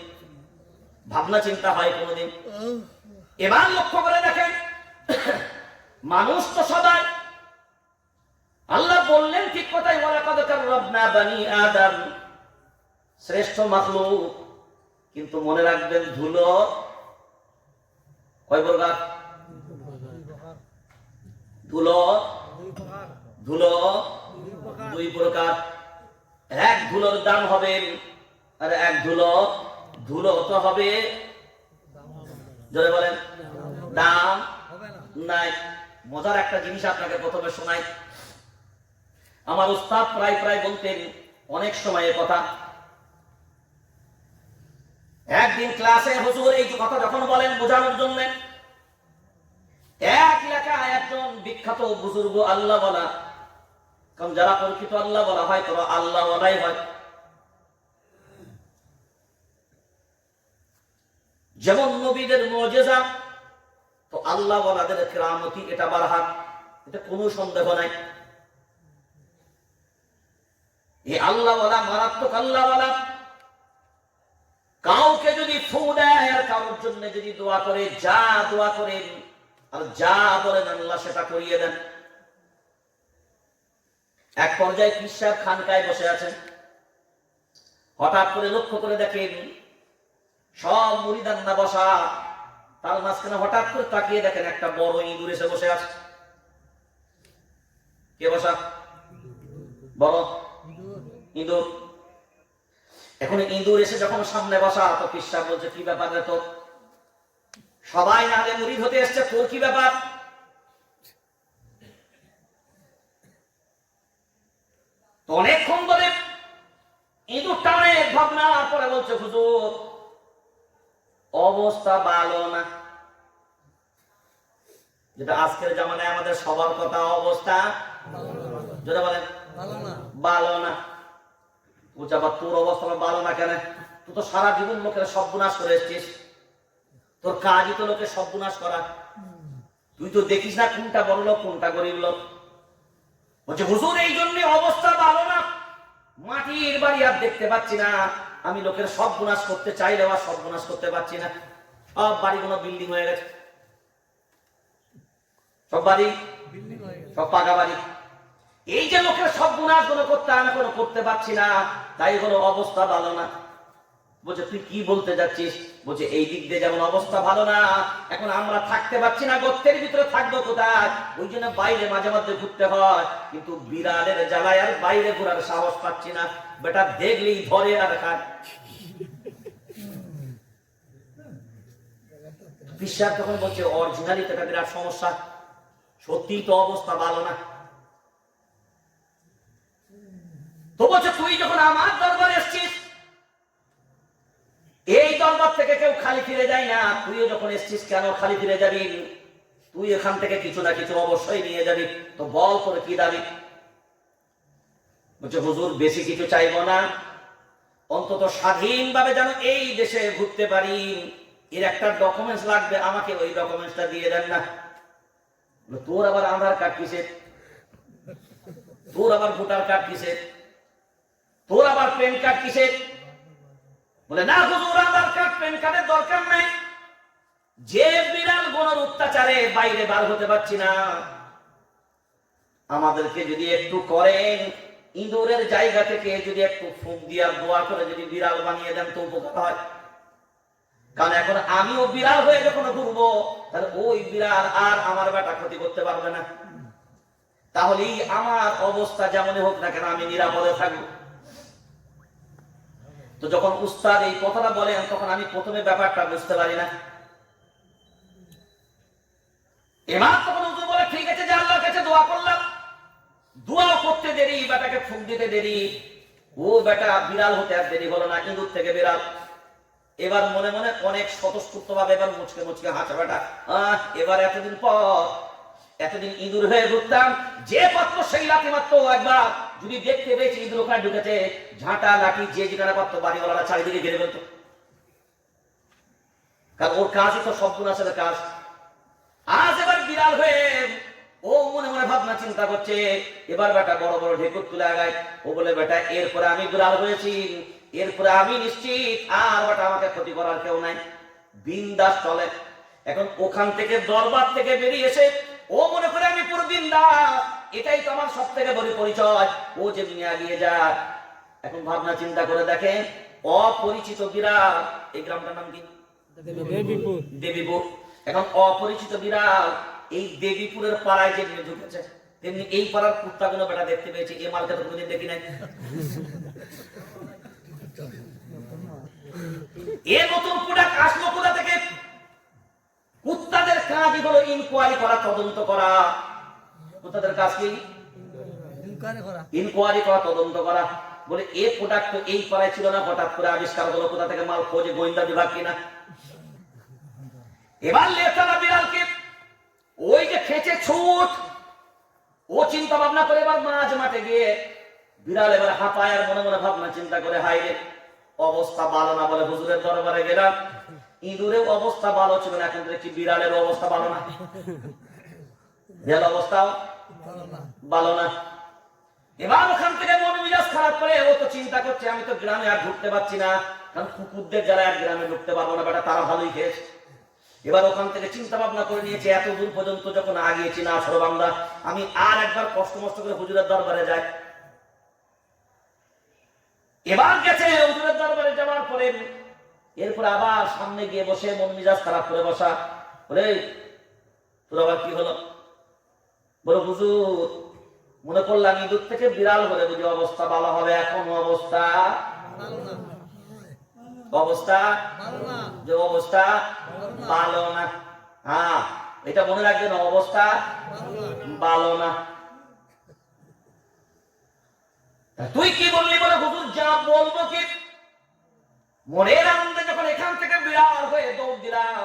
ভাবনা চিন্তা হয় কোনোদিন? এবার লক্ষ্য করে দেখেন, মানুষ তো সবাই আল্লাহ বললেন ঠিক কথাই, ওয়ালাকাদ কাররামনা বানি আদম, শ্রেষ্ঠ মাখলুক। কিন্তু মনে রাখবেন ধুলো কয় প্রকার? ধুলো দুই প্রকার। এক ধুলোর দাম হবে আর এক ধুলো তো হবে, জোরে বলেন, দাম নাই। মজার একটা জিনিস আপনাকে প্রথমে শোনাই। আমার উস্তাদ প্রায় বলতেন অনেক সময় কথা। একদিন ক্লাসে হুজুর এই কথা যখন বলেন বোঝানোর জন্য, এক এলাকায় একজন বিখ্যাত বুজুর্গ আল্লাহ বলা, কারণ যারা পরিচিত আল্লাহ বলা হয় তারা আল্লাহ বলাই হয়। যেমন নবীদের মুজিজা, তো আল্লাহ ওয়ালাদের কেরামতি, এটা বারহাত, এটা কোনো সন্দেহ নাই। এই আল্লাহ ওয়ালা মারাত্মক আল্লাহ ওয়ালা, কাউকে যদি ফু দেয় আর কারোর জন্য যদি দোয়া করে, যা দোয়া করেন আর যা বলেন আল্লাহ সেটা করিয়ে দেন। এক পর্যায়ে পীর সাহেব খানকায় বসে আছেন, হঠাৎ করে লক্ষ্য করে দেখেন সব মুরিদানরা বসা, তার মাঝখানে হঠাৎ করে তাকিয়ে দেখেন একটা বড় ইঁদুর এসে বসে আছে। কে বসা? বড় ইঁদুর। এখন ইঁদুর এসে যখন সামনে বসা, তো পিসাব বলছে, কি ব্যাপার রে তোর? সবাই নালে মুরিদ হতে এসছে, তোর কি ব্যাপার? তো অনেকক্ষণ ধরে ইঁদুরটা অনেক ভাবনার পরে বলছে, হুজুর অবস্থা ভালো না। যেটা আজকের জামানায় আমাদের সবার কথা, অবস্থা যেটা বলেন ভালো না। বলছে, আবার তোর অবস্থা ভালো না কেন? তুই তো সারা জীবন লোকের সর্বনাশ করে এসছিস, তোর কাজই তো লোকের সর্বনাশ করা। তুই তো দেখিস না কোনটা বড় লোক কোনটা গরিব লোক। বলছে, হুজুর এই জন্য অবস্থা ভালো না, মাটির বাড়ি আর দেখতে পাচ্ছি না। আমি লোকের সর্বনাশ করতে চাইলেও আর সর্বনাশ করতে পারছি না। সব বাড়িগুলো বিল্ডিং হয়ে গেছে, সব বাড়ি সব পাকা বাড়ি। এই যে লোকের সর্বনাশ গুলো করতে আমি এখনো করতে পারছি না, তাই হলো অবস্থা ভালো না। বলছে, তুই কি বলতে যাচ্ছিস? বলছে, এই দিক দিয়ে যেমন অবস্থা ভালো না, এখন আমরা থাকতে পারছি না, গর্তের ভিতরে থাকবো কোথায়? ওই জন্য বাইরে মাঝে মধ্যে ঘুরতে হয়, কিন্তু বিড়ালের জ্বালায় আর বাইরে ঘোরার সাহস পাচ্ছি না। বেটা দেখলেই ধরে আর খায়। বিশ্বাস তখন বলছে, অরিজিনালি তো একটা বিরাট সমস্যা, সত্যি তো অবস্থা ভালো না। তো বলছে, তুই যখন আমার দরবারে এসছিস, এই দরবার থেকে কেউ খালি ফিরে যায় না। তুইও যখন এসছিস, কেন খালি ফিরে যাবি? তুই এখান থেকে কিছু না কিছু অবশ্যই নিয়ে যাবি। তো বল তোর কি দাবি? বলছে, হুজুর বেশি কিছু চাইবো না, অন্তত স্বাধীনভাবে যেন এই দেশে ঘুরতে পারি, এর একটা ডকুমেন্টস লাগবে, আমাকে ওই ডকুমেন্টসটা দিয়ে দেন না। তোর আবার আধার কার্ড কিসের? তোর আবার ভোটার কার্ড কিসের? তোর আবার প্যান কার্ড কিসের? বলে, না হুজুর আধার কার্ড প্যান কার্ডের দরকার নাই। যে বিড়াল গণর অত্যাচারে বাইরে বার হতে পারছি না, আমাদেরকে যদি একটু করেন, ইঁদুরের জায়গা থেকে যদি একটু ফুঁক দিয়া দোয়া করে যদি বিড়াল বানিয়ে দেন তো উপকার হয়। কারণ এখন আমিও বিড়াল হয়ে যখন ঘুরবো, তাহলে ওই বিড়াল আর আমার বেটা ক্ষতি করতে পারবে না। তাহলেই আমার অবস্থা যেমনই হোক না কেন, আমি নিরাপদে থাকবো। তো যখন উস্তাদ এই কথাটা বলেন, তখন আমি প্রথমে ব্যাপারটা বুঝতে পারি না। এবার তখন হুজুর বলে, ঠিক আছে, যে আল্লাহর কাছে দোয়া করলাম, দোয়া করতে দেরি, বেটাকে ফুঁক দিতে দেরি, ও বেটা বিড়াল হতে আর দেরি হলো না, ইঁদুর থেকে বিড়াল। এবার মনে মনে অনেক স্বতঃস্ফূর্ত ভাবে এবার মুচকে মুচকে হাসা বেটা, এবার এতদিন পর, এতদিন ইঁদুর হয়ে ঘুরতাম, যে পাত্র সেই লাঠি মাত্র একবার যদি দেখতে পেয়েছি ইঁদুর ওখানে ঢুকেছে, ঝাঁটা লাঠি যে যেখানে পাত্র বাড়িওয়ালারা চারিদিকে ঘিরে ফেলতো। কারণ ওর কাজই তো সর্বনাশের কাজ। আজ এবার বিড়াল হয়ে ও মনে মনে ভাবনা চিন্তা করছে, এবার বেটা বড় বড় ঢেকুর তুলে আগায়। ও বলে, বেটা এরপরে আমি বিড়াল হয়েছি, এরপরে আমি নিশ্চিত আর বেটা আমাকে ক্ষতি করার কেউ নাই, বিন্দাস চলে। এখন ওখান থেকে দরবার থেকে বেরিয়ে এসে ও মনে করে আমি পুরো বিন্দাস, এটাই তো আমার সব থেকে বড় পরিচয়। ও যে নিয়ে এগিয়ে যায়। এখন ভাবনা চিন্তা করে দেখেন, অপরিচিত বিড়াল, এই গ্রামটার নাম কি? দেবীপুর। এখন অপরিচিত বিড়াল এই দেবীপুরের পাড়ায় যেমনি ঢুকেছে, তেমনি এই পাড়ার কুত্তাগুলো বেটা দেখতে পেয়েছে, এই মালকে তো কোনোদিন দেখি নাই। এ নতুন প্রোডাক্ট আসলো কোথা থেকে? কুত্তাদের কাজই হলো ইনকোয়ারি করা, তদন্ত করা। কুত্তাদের কাজ কি? ইনকোয়ারি করা, তদন্ত করা। বলে, এ প্রোডাক্ট তো এই পাড়ায় ছিল না, হঠাৎ করে আবিষ্কার হলো, কোথা থেকে মাল খোঁজে, গোয়েন্দা বিভাগ কিনা। এবার লেফটানা বিড়ালকে ওই যে খেঁচে ছুট, ও চিন্তা ভাবনা করে এবার মাঝ মাঠে গিয়ে বিড়াল এবার হাঁপায় আর মনে মনে ভাবনা চিন্তা করে, হাই রে অবস্থা ভালো না। বলে, হুজুরের দরবারে গেলাম, ইঁদুরের অবস্থা ভালো ছিল না, এখন দেখছি বিড়ালের অবস্থা ভালো না। বিড়াল অবস্থাও ভালো না। এবার ওখান থেকে মন মেজাজ খারাপ করে ও তো চিন্তা করছে, আমি তো গ্রামে আর ঢুকতে পারছি না, কারণ কুকুরদের যারা এক গ্রামে ঢুকতে পারবো না, বেটা তারা ভালোই খেয়েছে। এবার ওখান থেকে চিন্তা ভাবনা করে নিয়েছে, এত দূর পর্যন্ত যখন আগিয়েছি না সরবাংলা, আমি আর একবার কষ্ট মষ্ট করে হুজুরের দরবারে যাই। এবার গেছে হুজুরের দরবারে যাওয়ার পরে এরপর আবার সামনে গিয়ে বসে মন মেজাজ খারাপ করে বসা, বলে তোর আবার কি হলো? বলো হুজুর, মনে করলাম ইঁদুর থেকে বিড়াল হলে বুঝি অবস্থা ভালো হবে, এখন অবস্থা যে অবস্থা ভালো না। হ্যাঁ, এটা মনে রাখবেন, অবস্থা ভালো না। তুই কি বললি? বলে হুজুর যা বলবো কি, মনের আনন্দে যখন এখান থেকে বিড়াল হয়ে দৌড় দিলাম,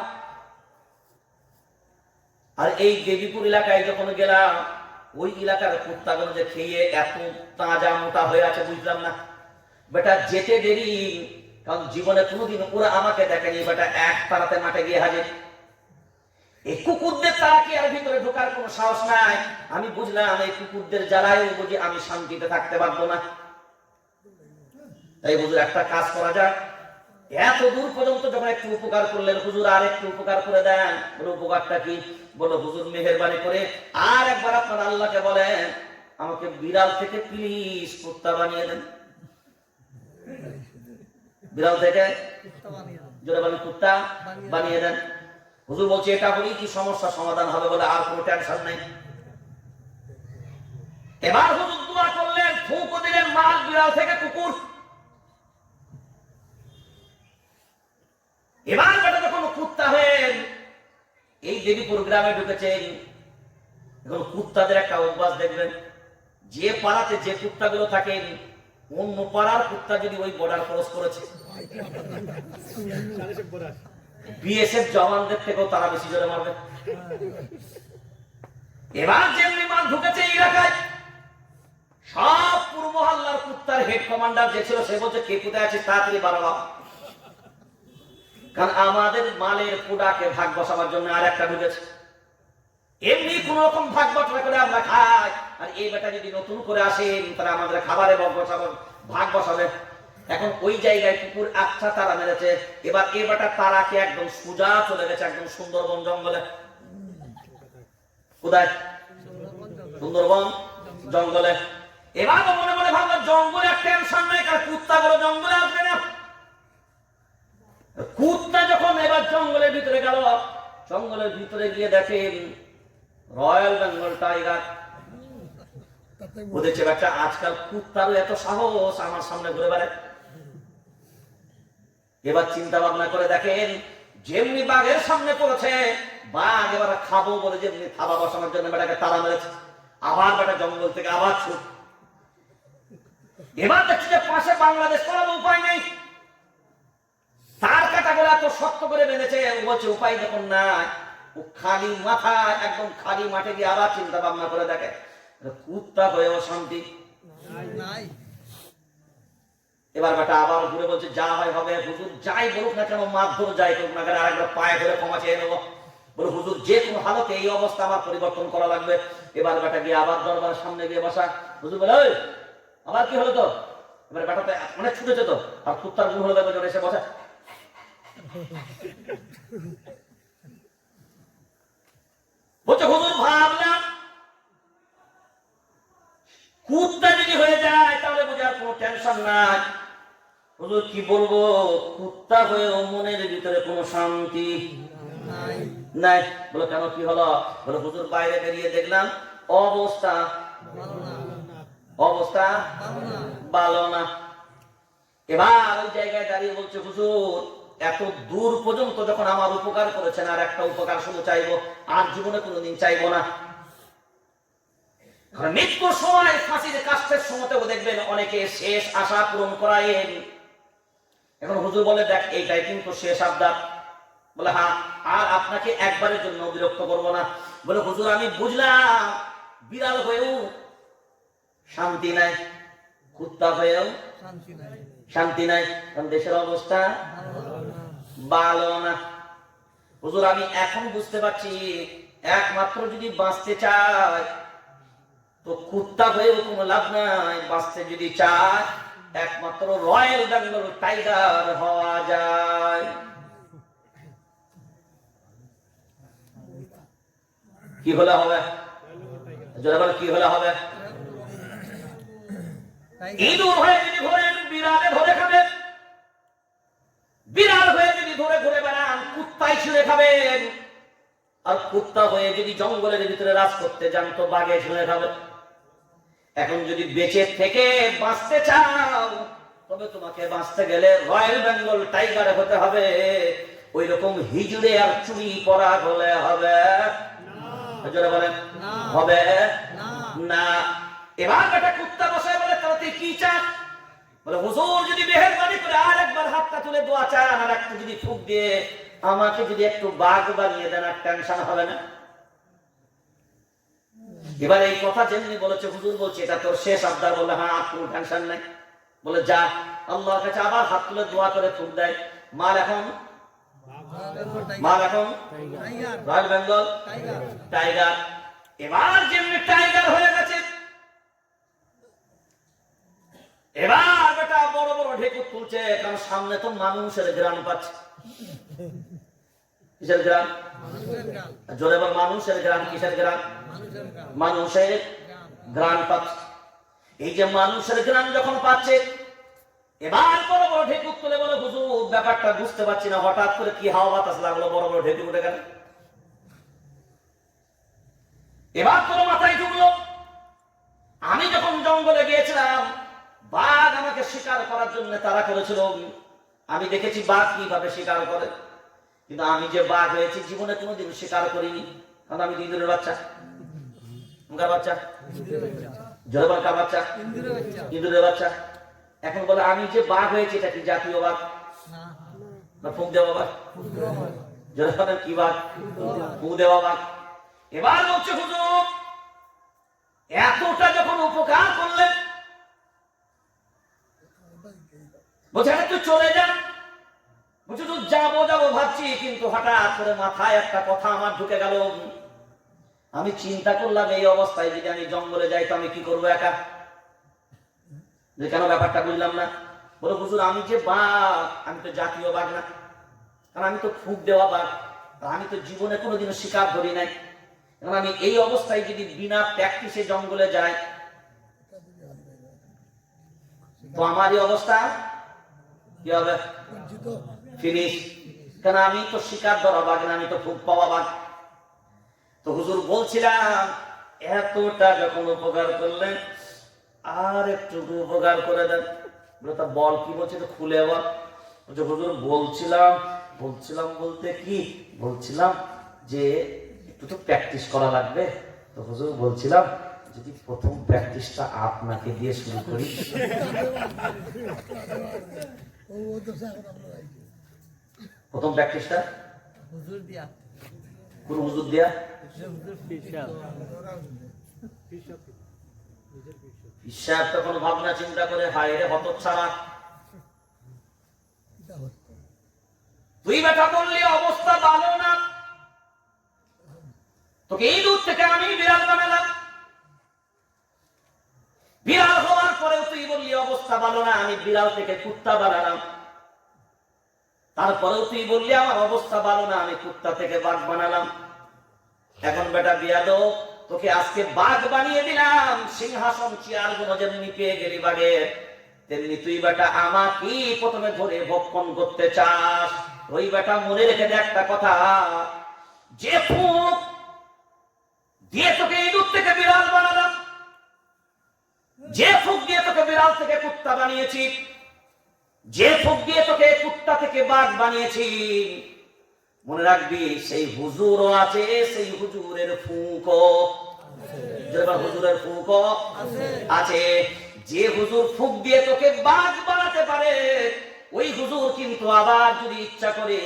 আর এই দেবীপুর এলাকায় যখন গেলাম, ওই এলাকার কুত্তাগুলো যে খেয়ে এত তাজা মোটা হয়ে আছে বুঝলাম না। বেটা যেতে দেরি, কারণ জীবনে কোনোদিন ওরা আমাকে দেখেনি। বেটা এক তারাতে মাঠে গিয়ে হাজির। এই কুকুরদের তারা কি আর ভিতরে ঢোকার কোনো সাহস নাই। আমি বুঝলাম এই কুকুরদের জ্বালায় বুঝি আমি শান্তিতে থাকতে পারবো না। তাই হুজুর একটা কাজ করা যাক, এত দূর পর্যন্ত যখন একটু উপকার করলেন হুজুর, আর একটু উপকার করে দেন। বলো উপকারটা কি? বলো হুজুর মেহেরবানি করে আর একবার আপনার আল্লাহকে বলেন আমাকে বিড়াল থেকে প্লিজ কুত্তা বানিয়ে দেন। বিড়াল থেকে জোরে বলেন কুত্তা বানিয়ে দেন। হুজুর বলছে এটা হলেই কি সমস্যা সমাধান হবে? বলে আর কোনো টেনশন নেই। এবার হুজুর দোয়া করলেন, ফুঁকো দিলেন, মাল বিড়াল থেকে কুকুর। এবার বেটা যখন কুত্তা হয়ে এই দেবীপুর গ্রামে ঢুকেছেন, এখন কুত্তাদের একটা অভ্যাস দেখবেন, যে পাড়াতে যে কুত্তাগুলো থাকেন, অন্য পাড়ার কুত্তা যদি ওই বর্ডার ক্রস করেছে, বিএসএফ জওয়ানদের থেকেও তারা বেশি জোরে মারবে। এবার যেমনি মাল ঢুকেছে এই এলাকায়, সব পুরো মহল্লার কুত্তার হেড কমান্ডার যে ছিল সে বলছে কে কোথায় আছে তাড়াতাড়ি বাড়াও। কারণ আমাদের মালের পোড়াকে ভাগ বসাবার জন্য আর একটা ঢুকেছে। এমনি কোন রকম ভাগ বসা করে আমরা খাই, আর এই বেটা যদি নতুন করে আসেন তারা আমাদের খাবারে ভাগ বসাবে। এখন ওই জায়গায় কুকুর আচ্ছা তারা মেরেছে। এবার এই বেটা তারাকে একদম সোজা চলে গেছে একদম সুন্দরবন জঙ্গলে। কোথায়? সুন্দরবন জঙ্গলে। এবার মনে মনে ভাবলো জঙ্গলে টেনশন নাই, কারণ কুত্তাগুলো জঙ্গলে আসবে না। কুত্তা যখন এবার জঙ্গলের ভিতরে গেল, জঙ্গলের ভিতরে গিয়ে দেখেন রয়্যাল বেঙ্গল টাইগার। বুঝেছে বাচ্চা আজকাল কুত্তারও এত সাহস, আমার সামনে ঘুরে বেড়ায়। এবার চিন্তা ভাবনা করে দেখেন, যেমনি বাঘের সামনে পড়েছে, বাঘ এবার খাবো বলে যেমনি থাবা বসানোর জন্য বেটাকে তাড়া মেরেছে। আবার বেটা জঙ্গল থেকে আবার ছুট। এবার দেখছি যে পাশে বাংলাদেশ করার উপায় নেই, তার কাটাগুলো এত শক্ত করে বেঁধেছে। বলছে উপায় যখন না, ও খালি মাথায় একদম খালি মাঠে গিয়ে আবার চিন্তা ভাবনা করে দেখে, কুত্তা হয়েও শান্তি নাই। এবার বেটা আবার ঘুরে বলছে যা হয় হবে, হুজুর যাই বলুক না কেন, মারধর যাই করুক না কেন, আরেকবার পায়ে ধরে ক্ষমা চেয়ে নেবো। বলে হুজুর যে কোনো হালতে এই অবস্থা আমার পরিবর্তন করা লাগবে। এবার বেটা গিয়ে আবার দরবারের সামনে গিয়ে বসা। হুজুর বলে ওই আবার কি হলো তো? এবার বেটাতে অনেক ছুটেছে তো, আর কুত্তার গুণ হলো দেখবে এসে বসা। বলছে হুজুর ভাবলাম কুত্তা যদি হয়ে যায় তাহলে বুঝে আর কোনো টেনশন নাই। হুজুর কি বলবো, কুত্তা হয়েও মনের ভিতরে কোনো শান্তি নাই। বলো কেন কি হলো? বলো হুজুর বাইরে বেরিয়ে দেখলাম অবস্থা ভালো না। এবার ওই জায়গায় দাঁড়িয়ে বলছে হুজুর এত দূর পর্যন্ত যখন আমার উপকার করেছেন, আর একটা উপকার শুধু চাইবো, আর জীবনে কোনোদিন চাইবো না। মৃত্যুর সময় ফাঁসির কাষ্ঠের সময়তেও দেখবেন অনেকে শেষ আশা পূরণ করায়েন। এখন হুজুর বলে দেখ এইটাই কিন্তু শেষ আবদার। বলে হ্যাঁ, আর আপনাকে একবারের জন্য বিরক্ত করবো না। বলে হুজুর আমি বুঝলাম বিড়াল হয়েও শান্তি নাই, কুত্তা হয়েও শান্তি নাই, কারণ দেশের অবস্থা ভালো না। হুজুর আমি এখন বুঝতে পারছি একমাত্র যদি বাঁচতে চাই তো কুত্তা হয়েও কোনো লাভ নাই, বাঁচতে যদি চায় একমাত্র রয়্যাল বেঙ্গল টাইগার হওয়া যায়। কি হলে হবে? জোরে বলে কি হলে হবে? ইঁদুর হয়ে যদি ঘোরেন বিড়ালে ধরে খাবে, বিড়াল হয়ে যদি ধরে ঘুরে বেড়ান, কুত্তাই ছিঁড়ে খাবেন। আর কুত্তা হয়ে যদি জঙ্গলের ভিতরে রাজ করতে যান, তো বাঘে ছিঁড়ে খাবে। এখন যদি বেঁচে থেকে বাঁচতে চাও, তবে তোমাকে বাঁচতে গেলে রয়্যাল বেঙ্গল টাইগার হতে হবে। ওই রকম হিজড়ে আর চুরি করা হলে হবে জোরে বলেন, হবে না। এবার একটা কুত্তা বসায় বলে, তাহলে তুই কি চাস? বলে, হুজুর যদি মেহেরবানি করে আর একবার হাতটা তুলে দোয়া চান, আর একটা যদি ফুক দিয়ে আমাকে যদি একটু বাঘ বানিয়ে দেন, আর টেনশন হবে না। এবার এই কথা যেমনি বলেছে, হুজুর বলছে এটা তোর শেষ আবদার। বলে, হ্যাঁ, কোনো টেনশন নাই। বলে, যা আল্লাহর কাছে আবার হাত তুলে দোয়া করে ফুক দেয়। মাল এখন রয়্যাল বেঙ্গল টাইগার। এবার যেমনি টাইগার হয়ে গেছে, এবার বেটা বড় বড় ঢেকুর তুলছে, কারণ সামনে তো মানুষের গ্রাম পাচ্ছে। কিসের গ্রাম? জোরে বল, মানুষের গ্রাম। কিসের গ্রাম? মানুষের গ্রাম পাচ্ছে। এই যে মানুষের গ্রাম যখন পাচ্ছে, এবার বড় বড় ঢেকুর তুলে বলে, হুজুর ব্যাপারটা বুঝতে পারছি না, হঠাৎ করে কি হাওয়া বাতাস লাগলো, বড় বড় ঢেকুর উঠে গেল। এবার তোর মাথায় ঢুকলো, আমি যখন জঙ্গলে গিয়েছিলাম, বাঘ আমাকে শিকার করার জন্য তাড়া করেছিল। আমি দেখেছি বাঘ কিভাবে শিকার করে, কিন্তু আমি যে বাঘ হয়েছি জীবনে কোনোদিন শিকার করিনি, কারণ আমি ইঁদুরের বাচ্চা। কার বাচ্চা? জোরে বল, কার বাচ্চা? ইঁদুরের বাচ্চা। এখন বলে, আমি যে বাঘ হয়েছি এটা কি জাতীয় বাঘ না ফুঁক দেওয়া বাঘ? জোরে বলেন, কি বাঘ? ফুঁক দেওয়া বাঘ। এবার বলছে, হুজুর এতটা যখন উপকার করলেন, বলছে, তুই চলে যা। বলছে, তুই যাবো যাবো ভাবছি, কিন্তু হঠাৎ করে মাথায় একটা কথা আমার ঢুকে গেল। আমি চিন্তা করলাম, এই অবস্থায় যদি আমি জঙ্গলে যাই, তো আমি কি করবো একা? যে কেন, ব্যাপারটা বুঝলাম না। বলো, হুজুর আমি যে বাঘ, আমি তো জাতীয় বাঘ না, কারণ আমি তো ফুঁক দেওয়া বাঘ। আমি তো জীবনে কোনোদিনও শিকার ধরি নাই। কারণ আমি এই অবস্থায় যদি বিনা প্র্যাকটিসে জঙ্গলে যাই, তো আমারই অবস্থা কি হবে? ফিনিশ। কেন, আমি তো শিকার ধরা বাঘ না, আমি তো ফুঁক পাওয়া বাঘ। তো হুজুর বলছিলাম, এতটা যখন উপকার করলেন, আর একটু উপকার করে দেন। তা বল, কি বলছে, তো খুলে বল। বলছে, হুজুর বলছিলাম বলতে কি বলছিলাম, যে একটু তো প্র্যাকটিস করা লাগবে। তো হুজুর বলছিলাম, যদি প্রথম প্র্যাকটিসটা আপনাকে দিয়ে শুরু করি। প্রথম প্র্যাকটিসটা কোন হুজুর দিয়া? ঈশ্বর তখন ভাবনা চিন্তা করে, হায় রে হতচ্ছাড়া, তুই বেটা বললি অবস্থা ভালো না, তোকে এই দূর থেকে আমি বিড়াল বানালাম। বিড়াল হওয়ার পরেও তুই বললি অবস্থা ভালো না, আমি বিড়াল থেকে কুত্তা বানালাম। তারপরেও তুই বললি আমার অবস্থা ভালো না, আমি কুত্তা থেকে বাঘ বানালাম। এখন বেটা বিয়াদব, তোকে আজকে বাঘ বানিয়ে দিলাম, সিংহাসন চেয়ার গুলো যেমনি পেয়ে গেলি বাঘের, তেমনি তুই বেটা আমাকেই প্রথমে ধরে ভক্ষণ করতে চাস। ওই বেটা মনে রেখে দে একটা কথা, যে ফুঁক দিয়ে তোকে ইঁদুর থেকে বিড়াল বানালাম, যে ফুঁক দিয়ে তোকে বিড়াল থেকে কুত্তা বানিয়েছি, যে ফুঁক দিয়ে তোকে কুত্তা থেকে বাঘ বানিয়েছি, মনে রাখবি সেই হুজুরও আছে, সেই হুজুরের ফুঁকও হুজুরের ফুঁকও আছে। যে হুজুর ফুঁক দিয়ে তোকে বাঘ বানাতে পারে, ওই হুজুর কিন্তু আবার যদি ইচ্ছা করে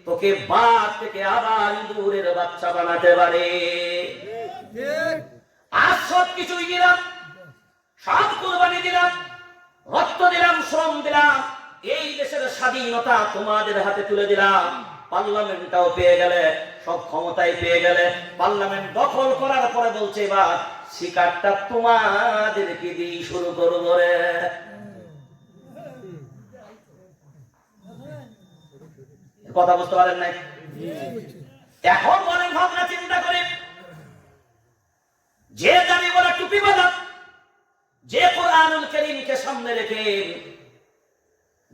তোকে বাঘ থেকে আবার ইঁদুরের বাচ্চা বানাতে পারে। আর সব কিছুই দিলাম, সব কুরবানি দিলাম, রক্ত দিলাম, শ্রম দিলাম, এই দেশের স্বাধীনতা তোমাদের হাতে তুলে দিলাম। পার্লামেন্টটাও পেয়ে গেলে, সব ক্ষমতাই পেয়ে গেলে, পার্লামেন্ট দখল করার পরে বলছে এবার শিকারটা তোমাদেরকে দিয়ে শুরু করবো রে। কথা বুঝতে পারেন নাই? এখন বলেন, ভাবনা চিন্তা করে, যে দাবি বলা টুপি বাঁধা, যে কোরআনুল কারীমকে সামনে রেখে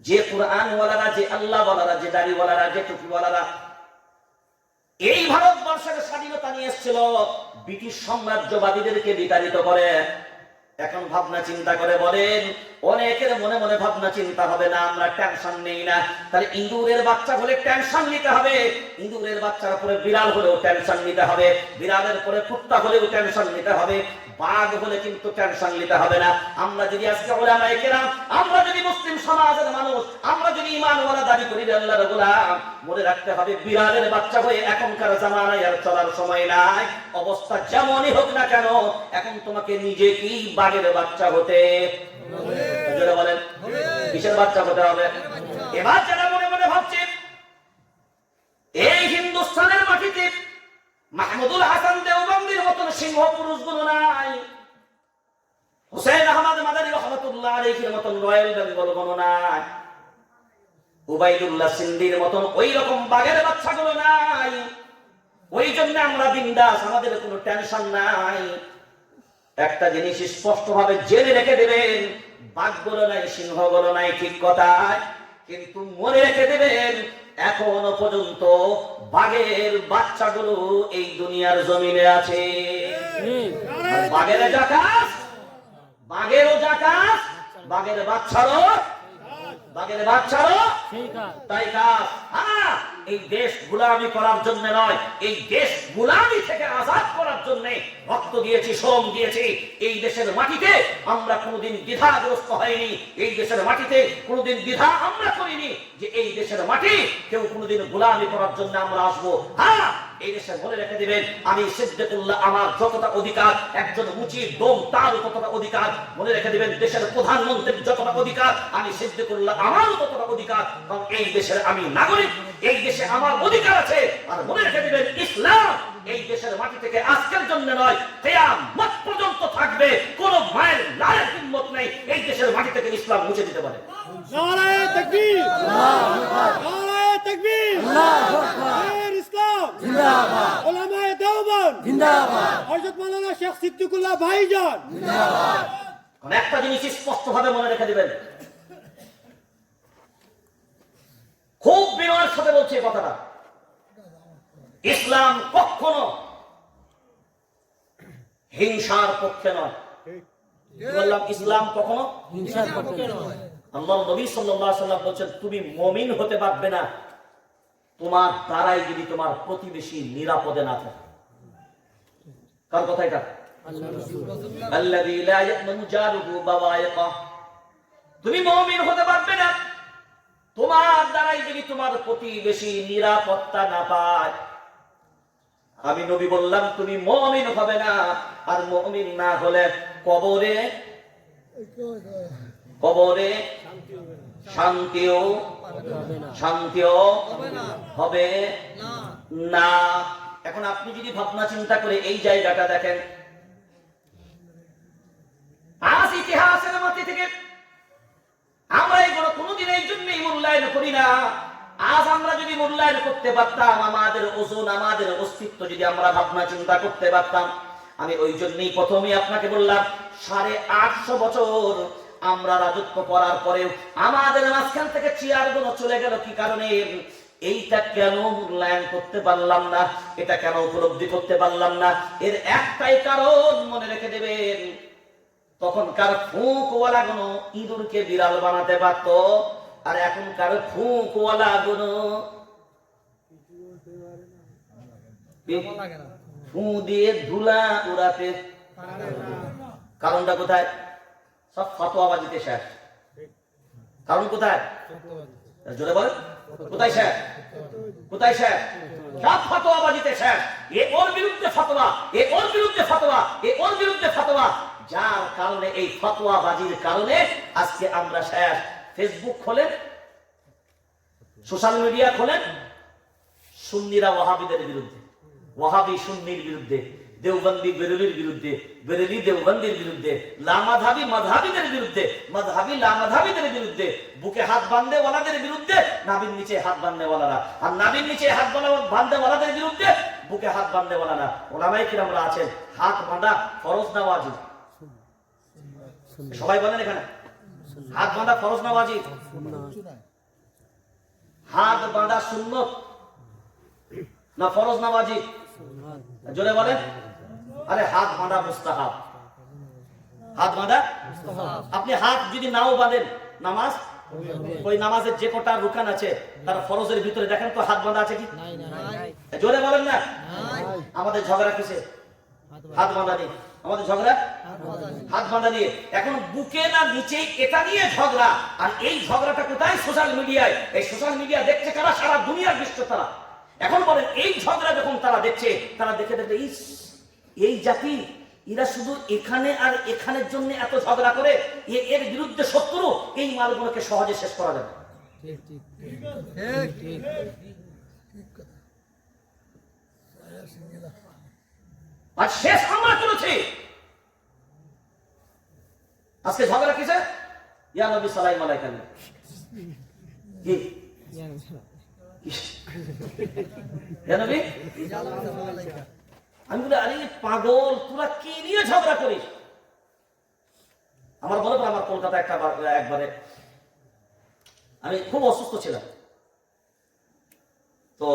যে কোরআনওয়ালারা, যে আল্লাহওয়ালারা, যে দাড়িওয়ালারা, যে টুপিওয়ালারা এই ভারতবর্ষের স্বাধীনতা নিয়ে এসেছিল ব্রিটিশ সাম্রাজ্যবাদীদেরকে বিতাড়িত করে, এখন ভাবনা চিন্তা করে বলেন, অনেকের মনে মনে ভাবনা চিন্তা হবে না, আমরা টেনশন নেই না। তাহলে ইঁদুরের বাচ্চা হলে টেনশন নিতে হবে, ইঁদুরের বাচ্চার পরে বিড়াল হলেও টেনশন নিতে হবে, বিড়ালের পরে কুত্তা হলেও টেনশন নিতে হবে, বাঘ হলে কিন্তু টেনশন নিতে হবে না। আমরা যদি আজকে উলামায়ে কেরাম, আমরা যদি মুসলিম সমাজের মানুষ, আমরা যদি ঈমানওয়ালা দাবি করি আল্লাহর গোলাম, মনে রাখতে হবে বিড়ালের বাচ্চা হয়ে এখনকার জামানায় আর চলার সময় নাই। অবস্থা যেমনই হোক না কেন, এখন তোমাকে নিজেকেই বাঘের বাচ্চা হতে বলেন, কিসের বাচ্চা হতে হবে? এবার যারা মনে মনে ভাবছে এই হিন্দুস্তানের মাটিতে মাহমুদুল হাসান দেওবন্দির মতন সিংহ পুরুষ গুলো নাই, হুসেন আহমদ মাদানী রহমাতুল্লাহ আলাইহির মতন রয়্যাল বেঙ্গল গুলো নাই, উবাইদুল্লাহ সিন্দির মতন ওই রকম বাঘের বাচ্চাগুলো নাই, ওই জন্য আমরা বিন্দাস, আমাদের কোনো টেনশন নাই। একটা জিনিস স্পষ্ট ভাবে জেনে রেখে দেবেন, বাঘগুলো নাই, সিংহগুলো নাই, ঠিক কথা, কিন্তু মনে রেখে দেবেন এখনো পর্যন্ত বাঘের বাচ্চাগুলো এই দুনিয়ার জমিনে আছে। বাঘের জাকাত, বাঘেরও জাকাত, বাঘের বাচ্চারও, বাঘের বাচ্চারও তাই কাজ। হ্যাঁ, এই দেশ গোলামি করার জন্য নয়, এই দেশ গোলামি থেকে আজাদ করার জন্য রক্ত দিয়েছি, শ্রম দিয়েছি। এই দেশের মাটিতে আমরা কোনোদিন দ্বিধাগ্রস্ত হয়নি, এই দেশের মাটিতে কোনোদিন দ্বিধা আমরা করিনি যে এই দেশের মাটি কেউ কোনোদিন গোলামি করার জন্য আমরা আসবো। হ্যাঁ, এই দেশে মনে রেখে দিবেন, আমি সিদ্দিকুল্লাহ, আমার যতটা অধিকার, একজন মুচির দম তার ততটা অধিকার। মনে রেখে দিবেন, দেশের প্রধানমন্ত্রীর যতটা অধিকার, আমি সিদ্দিকুল্লাহ আমারও ততটা অধিকার, কারণ এই দেশের আমি নাগরিক, এই দেশে আমার অধিকার আছে। আর মনে রেখে দিবেন, ইসলাম এই দেশের মাটি থেকে আজকের জন্য নয়, কিয়ামত পর্যন্ত থাকবে। কোন মায়ের লায়ের হিম্মত নেই এই দেশের মাটি থেকে ইসলাম মুছে দিতে পারে। নারায়ে তাকবীর, নারায়ে তাকবীর, আল্লাহু আকবার, ইসলাম জিন্দাবাদ, উলামায়ে দেওবন্দ জিন্দাবাদ, হযরত মাওলানা শেখ সিদ্দিকুল্লাহ ভাইজান জিন্দাবাদ। একটা জিনিস স্পষ্ট ভাবে মনে রেখে দিবেন, খুব বিনয়ের সাথে বলছি এই কথাটা, ইসলাম কখনো হিংসার পক্ষে নয়। বললাম ইসলাম কখনো হিংসার পক্ষে নয়। আল্লাহর নবী সাল্লাল্লাহু আলাইহি ওয়াসাল্লাম বলেছেন, তুমি মুমিন হতে পারবে না তোমার দ্বারাই যদি তোমার প্রতিবেশী নিরাপদে না থাকে। কার কথা এটা? আল্লাযী লা ইয়ামানু জারুহু বাওয়াইকা। তুমি মুমিন হতে পারবে না তোমার দ্বারাই যদি তোমার প্রতিবেশী নিরাপত্তা না পায়। আমি নবী বললাম, তুমি মুমিন হবে না, আর মুমিন না হলে কবরে কবরে শান্তিও হবে না। এখন আপনি যদি ভাবনা চিন্তা করে এই জায়গাটা দেখেন, আজ ইতিহাসের মাটি থেকে আমরা এগুলো কোনোদিন এই জন্যই মূল্যায়ন করি না। আজ আমরা যদি মূল্যায়ন করতে পারতাম, আমাদের ওজন, আমাদের অস্তিত্ব যদি আমরা ভাবনা চিন্তা করতে পারতাম, আমি ওই জন্যই প্রথমেই আপনাকে বললাম 850 বছর আমরা রাজত্ব করার পরেও আমাদের মাঝখান থেকে চেয়ারগুলো চলে গেল কি কারণে? এইটা কেন মূল্যায়ন করতে পারলাম না, এটা কেন উপলব্ধি করতে পারলাম না? এর একটাই কারণ, মনে রেখে দেবেন, তখনকার ফুঁকওয়ালা গুলো ইঁদুরকে বিড়াল বানাতে পারত, আর এখনকার ফুঁকওয়ালা গুলো ফু দিয়ে ধুলা উড়াতে। কারণটা কোথায়? সব ফতোয়াবাজিতে শেষ। কারণ কোথায়? জোরে বল, কোথায় শেষ? কোথায় শেষ? সব ফতোয়াবাজিতে শেষ। এ ওর বিরুদ্ধে ফতোয়া, এ ওর বিরুদ্ধে ফতোয়া, এ ওর বিরুদ্ধে ফতোয়া। যার কারণে, এই ফতোয়াবাজির কারণে আজকে আমরা শেষ। ফেসবুক খোলেন, সোশ্যাল মিডিয়া খোলেন, সুন্নিরা ওয়াহাবিদের বিরুদ্ধে, ওয়াহাবি সুন্নির বিরুদ্ধে, দেওবন্দি বেরেলির বিরুদ্ধে, বেরেলি দেওবন্দির বিরুদ্ধে, লামাধাবি মাযহাবিদের বিরুদ্ধে, মাযহাবি লামাধাবিদের বিরুদ্ধে, বুকে হাত বাঁধে ওয়ালাদের বিরুদ্ধে, নাভির নিচে হাত বাঁধে ওয়ালারা, আর নাভির নিচে হাত বাঁধে ওয়ালাদের বিরুদ্ধে, বুকে হাত বাঁধে ওয়ালারা। ওলামায়ে কিরামরা আছেন, হাত বাঁধা ফরজ না ওয়াজিব? সবাই বলেন এখানে হাত বাঁধা ফরজ না ওয়াজিব? হাত বাঁধা সুন্নত না ফরজ না ওয়াজিব? জোরে বলেন। আরে হাত বাঁধা মুস্তাহাব। হাত বাঁধা, আপনি হাত যদি নাও বাঁধেন নামাজ, ওই নামাজের যে কটা রুকান আছে তার ফরজের ভিতরে দেখেন তো হাত বাঁধা আছে কি? জোরে বলেন না। আমাদের ঝগড়া কিসে? হাত বাঁধা নিয়ে। আমাদের ঝগড়া হাত বাঁধা নিয়ে। এখন বুকে না নিচে এটা নিয়ে ঝগড়া। আর এই ঝগড়াটা কোথায়? সোশ্যাল মিডিয়ায়। এই সোশ্যাল মিডিয়া দেখছে কারা? সারা দুনিয়ার বিশ্ব তারা। এখন বলেন এই ঝগড়া যখন তারা দেখছে, তারা দেখে দেখে এই জাতি এরা শুধু এখানে আর এখানের জন্য এত ঝগড়া করে, এর বিরুদ্ধে শত্রু, এই মালগুলোকে সহজে শেষ করা যাবে। আর শেষ আমরা করেছি। আজকে ঝগড়া কিসে? ইয়া নবী সালাম আলাইকুম। কি ইয়া নবী? আমি বলি আরে পাগল, তোরা কি নিয়ে ঝগড়া করিস? আমার বলে আমার কলকাতা একবারে আমি খুব অসুস্থ ছিলাম, তো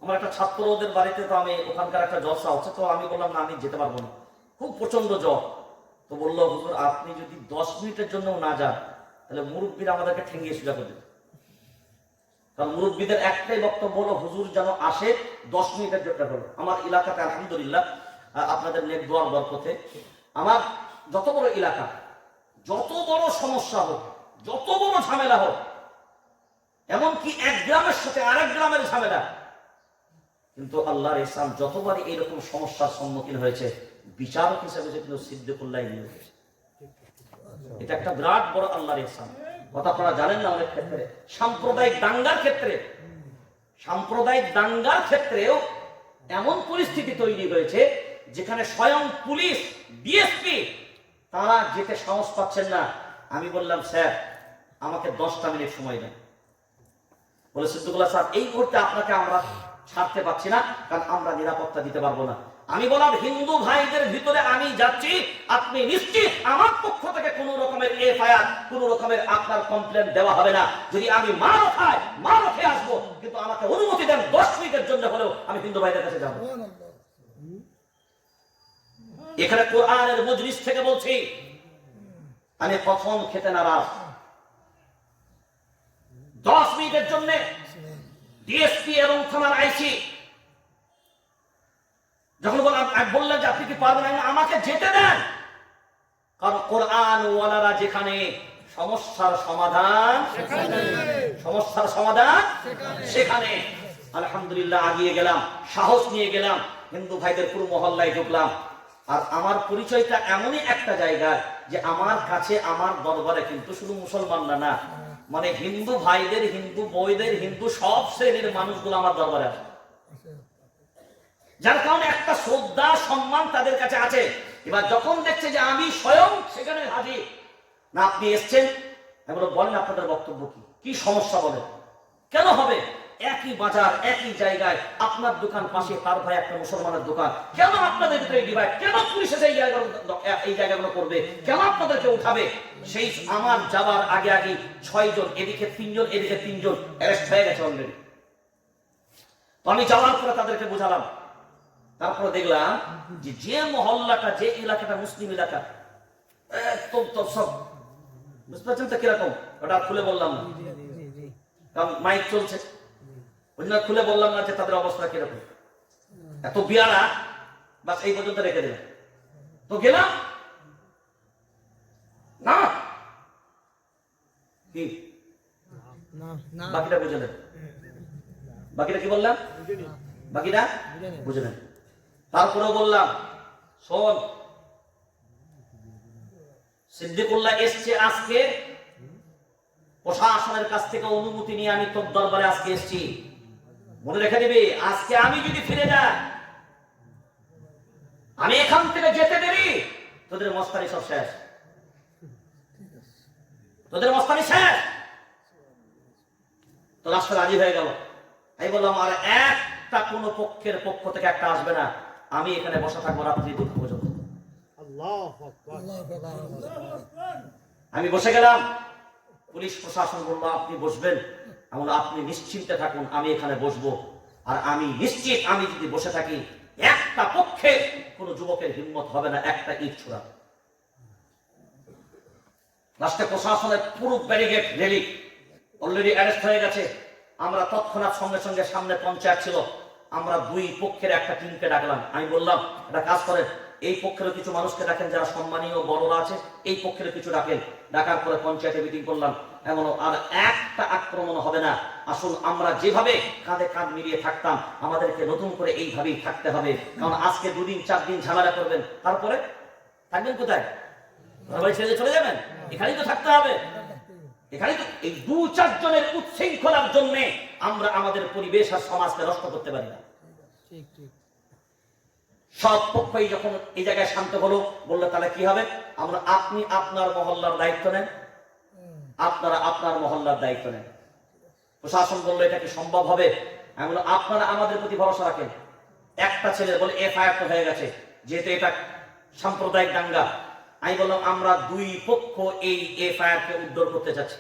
আমার একটা ছাত্রদের বাড়িতে, তো আমি ওখানকার একটা জলসা হচ্ছে, তো আমি বললাম না আমি যেতে পারবো না, খুব প্রচন্ড জ্বর। তো বললো হুজুর আপনি যদি 10 মিনিটের জন্য না যান তাহলে মুরব্বীরা আমাদেরকে ঠেঙ্গিয়ে সোজা করে দেবে। কারণ মুরব্বীদের একটাই বক্তব্য হলো হুজুর যেন আসে 10 মিনিটের জন্য হলো। আমার এলাকাতে আলহামদুলিল্লাহ আপনাদের নেক দোয়ার বরকতে আমার যত বড় এলাকা, যত বড় সমস্যা হোক, যত বড় ঝামেলা হোক, এমনকি এক গ্রামের সাথে আরেক গ্রামের ঝামেলা, কিন্তু আল্লাহর ইহসান যতবারই এইরকম সমস্যার সম্মুখীন হয়েছে, বিচারক হিসেবে যে কিন্তু সিদ্দিকুল্লাহ নিয়োগ হয়েছে। এটা একটা বিরাট বড় আল্লাহর ইহসান। কথা আপনারা জানেন না, অনেক ক্ষেত্রে সাম্প্রদায়িক দাঙ্গার ক্ষেত্রেও এমন পরিস্থিতি তৈরি হয়েছে যেখানে স্বয়ং পুলিশ, ডিএসপি তারা যেতে সাহস পাচ্ছেন না। আমি বললাম স্যার আমাকে 10টা মিনিট সময় দেন। বলে সিদ্দিকুল্লাহ স্যার এই মুহূর্তে আপনাকে আমরা ছাড়তে পারছি না, কারণ আমরা নিরাপত্তা দিতে পারবো না। আমি বললাম হিন্দু ভাইদের ভিতরে আমি যাচ্ছি, আপনি নিশ্চিত আমার পক্ষ থেকে কোনো রকমের এফআইআর, কোনো রকমের আপনার কমপ্লেন দেওয়া হবে না। যদি আমি মার খেয়ে আসবো, কিন্তু আমাকে অনুমতি দেন 10 মিনিটের জন্য হলেও আমি হিন্দু ভাইদের কাছে যাবো। এখানে কোরআনের মজলিস থেকে বলছি, আমি প্রথম খেতে নারাজ। 10 মিনিটের জন্য ডিএসপি এবং থানার আইসি যখন বললেন যে আপনি কি পারবেন, আমাকে যেতে দেন, কারণ কোরআন ওয়ালারা যেখানে সমস্যার সমাধান সেখানে। আলহামদুলিল্লাহ আগিয়ে গেলাম, সাহস নিয়ে গেলাম, হিন্দু ভাইদের পুরো মহল্লায় ঢুকলাম। আর আমার পরিচয়টা এমনই একটা জায়গায় যে আমার কাছে, আমার দরবারে কিন্তু শুধু মুসলমানরা না, মানে হিন্দু ভাইদের, হিন্দু বইদের, হিন্দু সব শ্রেণীর মানুষগুলো আমার দরবারে আছে, যার কারণে একটা শ্রদ্ধা সম্মান তাদের কাছে আছে। এবার যখন দেখছে যে আমি স্বয়ং সেখানে হাজির, না আপনি এসছেন, বলেন আপনাদের বক্তব্য কি সমস্যা, বলেন কেন হবে? একই বাজার, একই জায়গায়, আপনার দোকান পাশে, তার ভাই একটা মুসলমানের দোকান, কেন আপনাদের ভিতরে ডিভাইড? কেন পুলিশ এই জায়গাগুলো করবে? কেন আপনাদেরকে উঠাবে? সেই আমার যাওয়ার আগে 6 জন, এদিকে 3 জন, এদিকে 3 জন অ্যারেস্ট হয়ে গেছে অলরেডি। তো আমি যাওয়ার পরে তাদেরকে বোঝালাম, তারপরে দেখলাম যে মহল্লাটা, যে এলাকাটা মুসলিম এলাকা, একদম সব বুঝতে পারছেন তো কিরকম, ওটা খুলে বললাম না কারণ মাইক চলছে, ওই জন্য খুলে বললাম না যে তাদের অবস্থা কিরকম, এত বিয়ারা, বাস এই পর্যন্ত রেখে দিলাম। তো গেলাম না, কি বাকিটা বুঝে নেন, বাকিটা কি বললাম, বাকিটা বুঝে নেন। তারপরেও বললাম শোন, সিদ্দিকুল্লাহ এসছে আজকে, প্রশাসনের কাছ থেকে অনুমতি নিয়ে আমি তোর দরবারে আজকে এসছি, মনে রেখে দিবি, আজকে আমি যদি ফিরে যাই, আমি এখান থেকে যেতে দেরি, তোদের মস্তানি সব শেষ, তোদের মস্তানি শেষ। তো রাষ্ট্র রাজি হয়ে গেল। আমি বললাম আর একটা কোন পক্ষের পক্ষ থেকে একটা আসবে না, আমি এখানে বসে থাকবো রাত্রি 2 পর্যন্ত। আমি বসে গেলাম, পুলিশ প্রশাসন বলল আপনি বসবেন। আমি বললাম আপনি নিশ্চিন্তে থাকুন, আমি এখানে বসবো, আর আমি নিশ্চিত আমি যদি বসে থাকি একটা পক্ষে কোনো যুবকের হিম্মত হবে না একটা ইট ছোড়া। লাস্টে প্রশাসনের পুরো ব্যারিকেড রেলি অলরেডি অ্যারেস্ট হয়ে গেছে। আমরা তৎক্ষণাৎ সঙ্গে সঙ্গে, সামনে পঞ্চায়েত ছিল, আমরা দুই পক্ষের একটা টিমকে ডাকলাম। আমি বললাম একটা কাজ করেন, এই পক্ষের কিছু মানুষকে ডাকেন যারা সম্মানীয় বড়রা আছে, এই পক্ষের কিছু ডাকেন। ডাকার পরে পঞ্চায়েতে মিটিং করলাম, এমন আর একটা আক্রমণ হবে না। আসুন আমরা যেভাবে কাঁধে কাঁধ মিলিয়ে থাকতাম, আমাদেরকে নতুন করে এইভাবেই থাকতে হবে। কারণ আজকে 2 দিন 4 দিন ঝামেলা করবেন, তারপরে থাকবেন কোথায়? সবাই ছেড়ে চলে যাবেন? এখানেই তো থাকতে হবে। এখানে তো এই 2-4 জনের উচ্ছৃঙ্খলার জন্য আমরা আমাদের পরিবেশ আর সমাজকে নষ্ট করতে পারি না। ঠিক ঠিক। সব পক্ষই যখন এই জায়গায় শান্ত হলো, বললো তাহলে কি হবে? আমরা আপনি আপনার মহল্লার দায়িত্ব নেন, আপনারা আপনার মহল্লার দায়িত্ব নেন। প্রশাসন বললো এটা কি সম্ভব হবে? আমি বললাম আপনারা আমাদের প্রতি ভরসা রাখেন। একটা ছেলে বলে এফআইআর তো হয়ে গেছে, যেহেতু এটা সাম্প্রদায়িক দাঙ্গা। আমি বললাম আমরা 2 পক্ষ এই এফআইআর কে উদ্ধার করতে চাচ্ছি।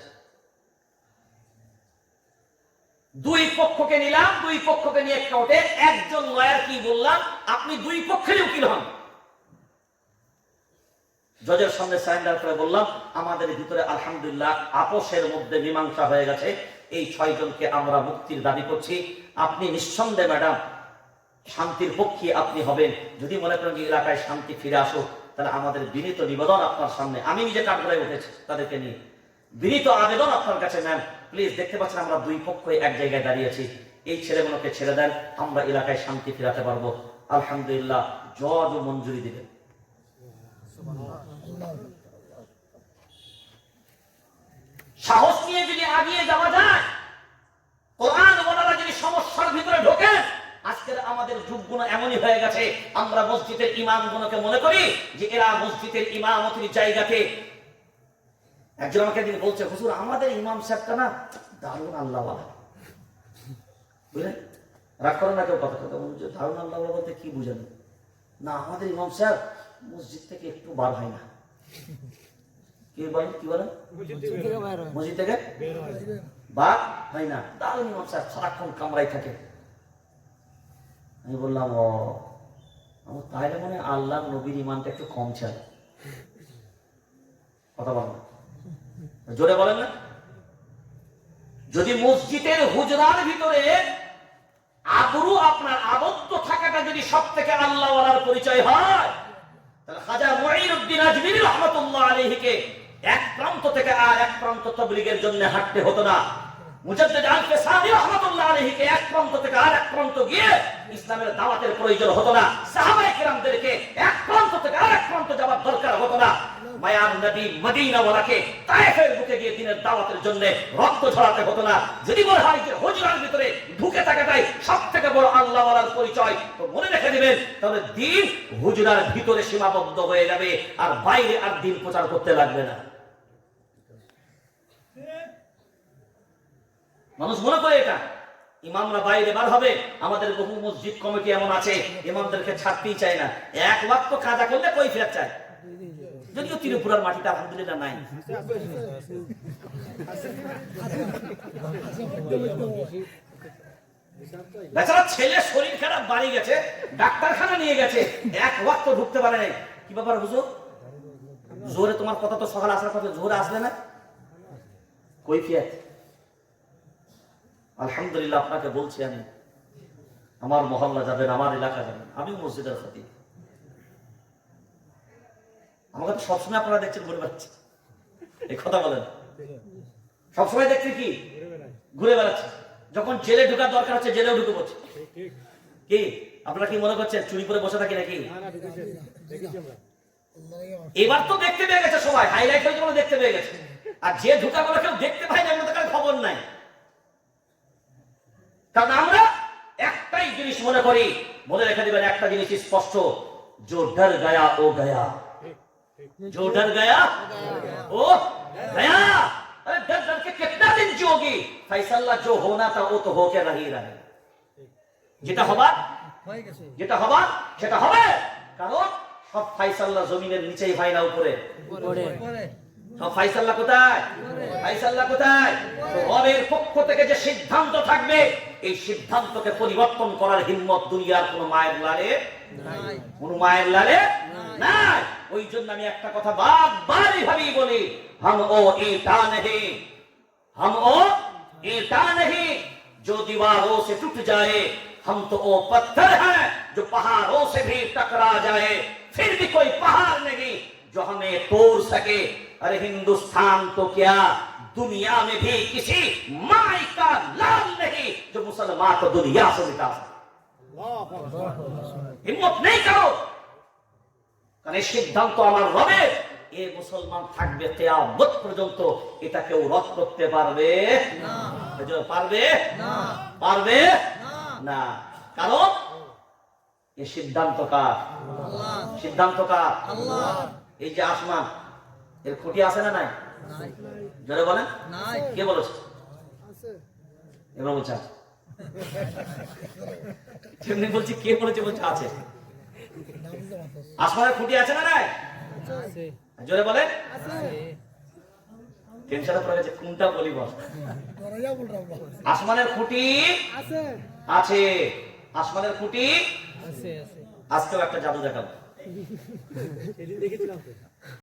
2 পক্ষকে নিলাম, 2 পক্ষকে নিয়ে কোর্টে একজন লয়ার কি বললাম, আপনি 2 পক্ষেরই উকিল হন। জজের সামনে সারেন্ডার করে বললাম আমাদের ভিতরে আলহামদুলিল্লাহ আপোষের মধ্যে মীমাংসা হয়ে গেছে, এই 6 জনকে আমরা মুক্তির দাবি করছি। আপনি নিঃসন্দেহে ম্যাডাম শান্তির পক্ষে আপনি হবেন। যদি মনে করেন যে এলাকায় শান্তি ফিরে আসুক, তাহলে আমাদের বিনীত নিবেদন আপনার সামনে, আমি নিজে কাঠগড়ায় উঠেছি তাদেরকে নিয়ে, বিনীত আবেদন আপনার কাছে ম্যাম প্লিজ, দেখতে পাচ্ছেন আমরা 2 পক্ষই এক জায়গায় দাঁড়িয়েছি, এই ছেলেগুলোকে ছেড়ে দেন, আমরা এলাকায় শান্তি ফিরাতে পারবো। আলহামদুলিল্লাহ জজও মঞ্জুরি দিলেন। সাহস নিয়ে যদি আগিয়ে যাওয়া যায়, কোরআন ওয়ালারা যদি সমস্যার ভিতরে ঢোকে, আজকের আমাদের যুগগুলো এমনই হয়ে গেছে, আমরা মসজিদের ইমামগুলোকে মনে করি যে এরা মসজিদের ইমামতির জায়গাতে। একজন আমাকে একদিন বলছে, হুজুর আমাদের ইমাম সাহেবটা না দারুণ আল্লাহওয়ালা, বুঝলেন? রাগ করেন না কেউ, কথা বলছে দারুণ আল্লাহওয়ালা বলতে কি বুঝেন? না আমাদের ইমাম সাহেব মসজিদ থেকে একটু বার হয় না। কি বলেন? কি বলেন? মসজিদ থেকে বার হয় না, দারুণ ইমাম সাহেব সারাক্ষণ কামরাই থাকে। আমি বললাম ও আমার তাহলে মনে আল্লাহ নবীর ইমানটা একটু কম চাই। কথা বলেন না, জোরে বলেন না। যদি মসজিদের হুজরার ভিতরে আবরু আপনার আবদ্ধ থাকাটা যদি সব থেকে আল্লাহ ওয়ালার পরিচয় হয়, তাহলে খাজা মুঈনুদ্দিন আজমিরি রাহমাতুল্লাহ আলাইহিকে এক প্রান্ত থেকে আর এক প্রান্ত তাবলীগের জন্য হাঁটতে হতো না। মুজাদ্দিদ আল-ফিসানি রাহমাতুল্লাহ আলাইহিকে এক প্রান্ত থেকে আর এক প্রান্ত গিয়ে ইসলামের দাওয়াতের প্রয়োজন হতো না। সাহাবায়ে কেরামদেরকে এক প্রান্ত থেকে আর এক প্রান্ত যাওয়ার দরকার হতো না। মায়ার নবী মদিনা ওয়ালাকে তায়েফের বুকে গিয়ে দ্বীনের দাওয়াতের জন্য রক্ত ঝরাতে হতো না। যদি বলা হয় যে হুজরার ভিতরে ঢুকে থাকাটাই সবথেকে বড় আল্লাহ ওয়ালার পরিচয়, তো মনে রেখে দিবেন তাহলে দ্বীন হুজরার ভিতরে সীমাবদ্ধ হয়ে যাবে, আর বাইরে আর দ্বীন প্রচার করতে লাগবে না। মানুষ মনে করে এটা ইমামরা বাইরে বার হবে। আমাদের বহু মসজিদ কমিটি এমন আছে ইমামদেরকে ছাড়তেই চায় না, এক ওয়াক্ত কাজা করলে কই ফেরত চায়। যদিও ত্রিপুরার মাটিটা আলহামদুলিল্লাহ নাই। বেচারা ছেলে শরীর খারাপ, বাড়ি গেছে, ডাক্তারখানা নিয়ে গেছে, এক ওয়াক্ত ঢুকতে পারে নাই। কি ব্যাপার হুজুর? জোরে তোমার কথা তো সকালে আসার কথা, জোরে আসলে না, কৈফিয়ত। আলহামদুলিল্লাহ আপনাকে বলছি, আমি আমার মহল্লা যাবেন, আমার এলাকা যাবেন, আমি মসজিদের খতিব। আমাকে তো সবসময় আপনারা দেখছেন ঘুরে বেড়াচ্ছে, এই কথা বলেন, সবসময় দেখছি কি ঘুরে বেড়াচ্ছে। যখন জেলে ঢোকার দরকার হচ্ছে জেলেও ঢুকে পড়ছে। কি আপনারা কি মনে করছেন চুরি করে বসে থাকি নাকি? এবার তো দেখতে পেয়ে গেছে সবাই, হাইলাইট হয়েছে বলে দেখতে পেয়ে গেছে। আর যে ঢুকা বলে কেউ দেখতে পায় না, আমাদের কাছে খবর নাই। কারণ আমরা একটাই জিনিস মনে করি, মনে রেখে দিবেন একটা জিনিস স্পষ্ট, जो डर गया वो गया, जो डर गया वो गया। अरे डर डर के कितना दिन जियोगी, फैसला जो होना था वो तो होके रही रहे। যেটা হবার সেটা হবে, কারণ সব ফয়সালা জমিনের নিচেই হয় না উপরে। সব ফাইসাল্লাহ কোথায়? ফাইসাল্লাহ কোথায়? তো রবের পক্ষ থেকে যে সিদ্ধান্ত থাকবে, এই সিদ্ধান্তকে পরিবর্তন করার হিম্মত দুনিয়ার কোন মায়ের লালে নাই। কোন মায়ের লালে নাই। ওই জন্য আমি একটা কথা বারবার ভাবি বলি, हम ओ ईटा नहीं, हम ओ ईटा नहीं जो दीवारों से टूट जाए, हम तो वो पत्थर हैं जो पहाड़ों से भी टकरा जाए, फिर भी कोई पहाड़ नहीं जो हमें तोड़ सके। अरे हिंदुस्तान तो क्या, दुनिया में भी किसी माई का लाल नहीं जो मुसलमान को दुनिया से मिटा सके। हिम्मत नहीं करो, কারণ এই সিদ্ধান্ত আমার রবের। এ মুসলমান থাকবে কিয়ামত পর্যন্ত, এটা কেউ রদ করতে পারবে না। পারবে না, পারবে না। কারণ এই সিদ্ধান্ত কার? সিদ্ধান্ত কার? এই যে আসমান, এর খুঁটি আছে না নাই? জোরে বলেন। কে বলেছে? এবার বলছে আছে। যেমনি বলছি কে বলেছে, বলছে আছে। আসমানের খুঁটি আছে না নাই? জোরে বলে। টেনশনে পড়ে গেছে, কোনটা বলি বল। আসমানের খুঁটি আছে, আসমানের খুঁটি আছে আছে। আজকেও একটা জাদু দেখাবো।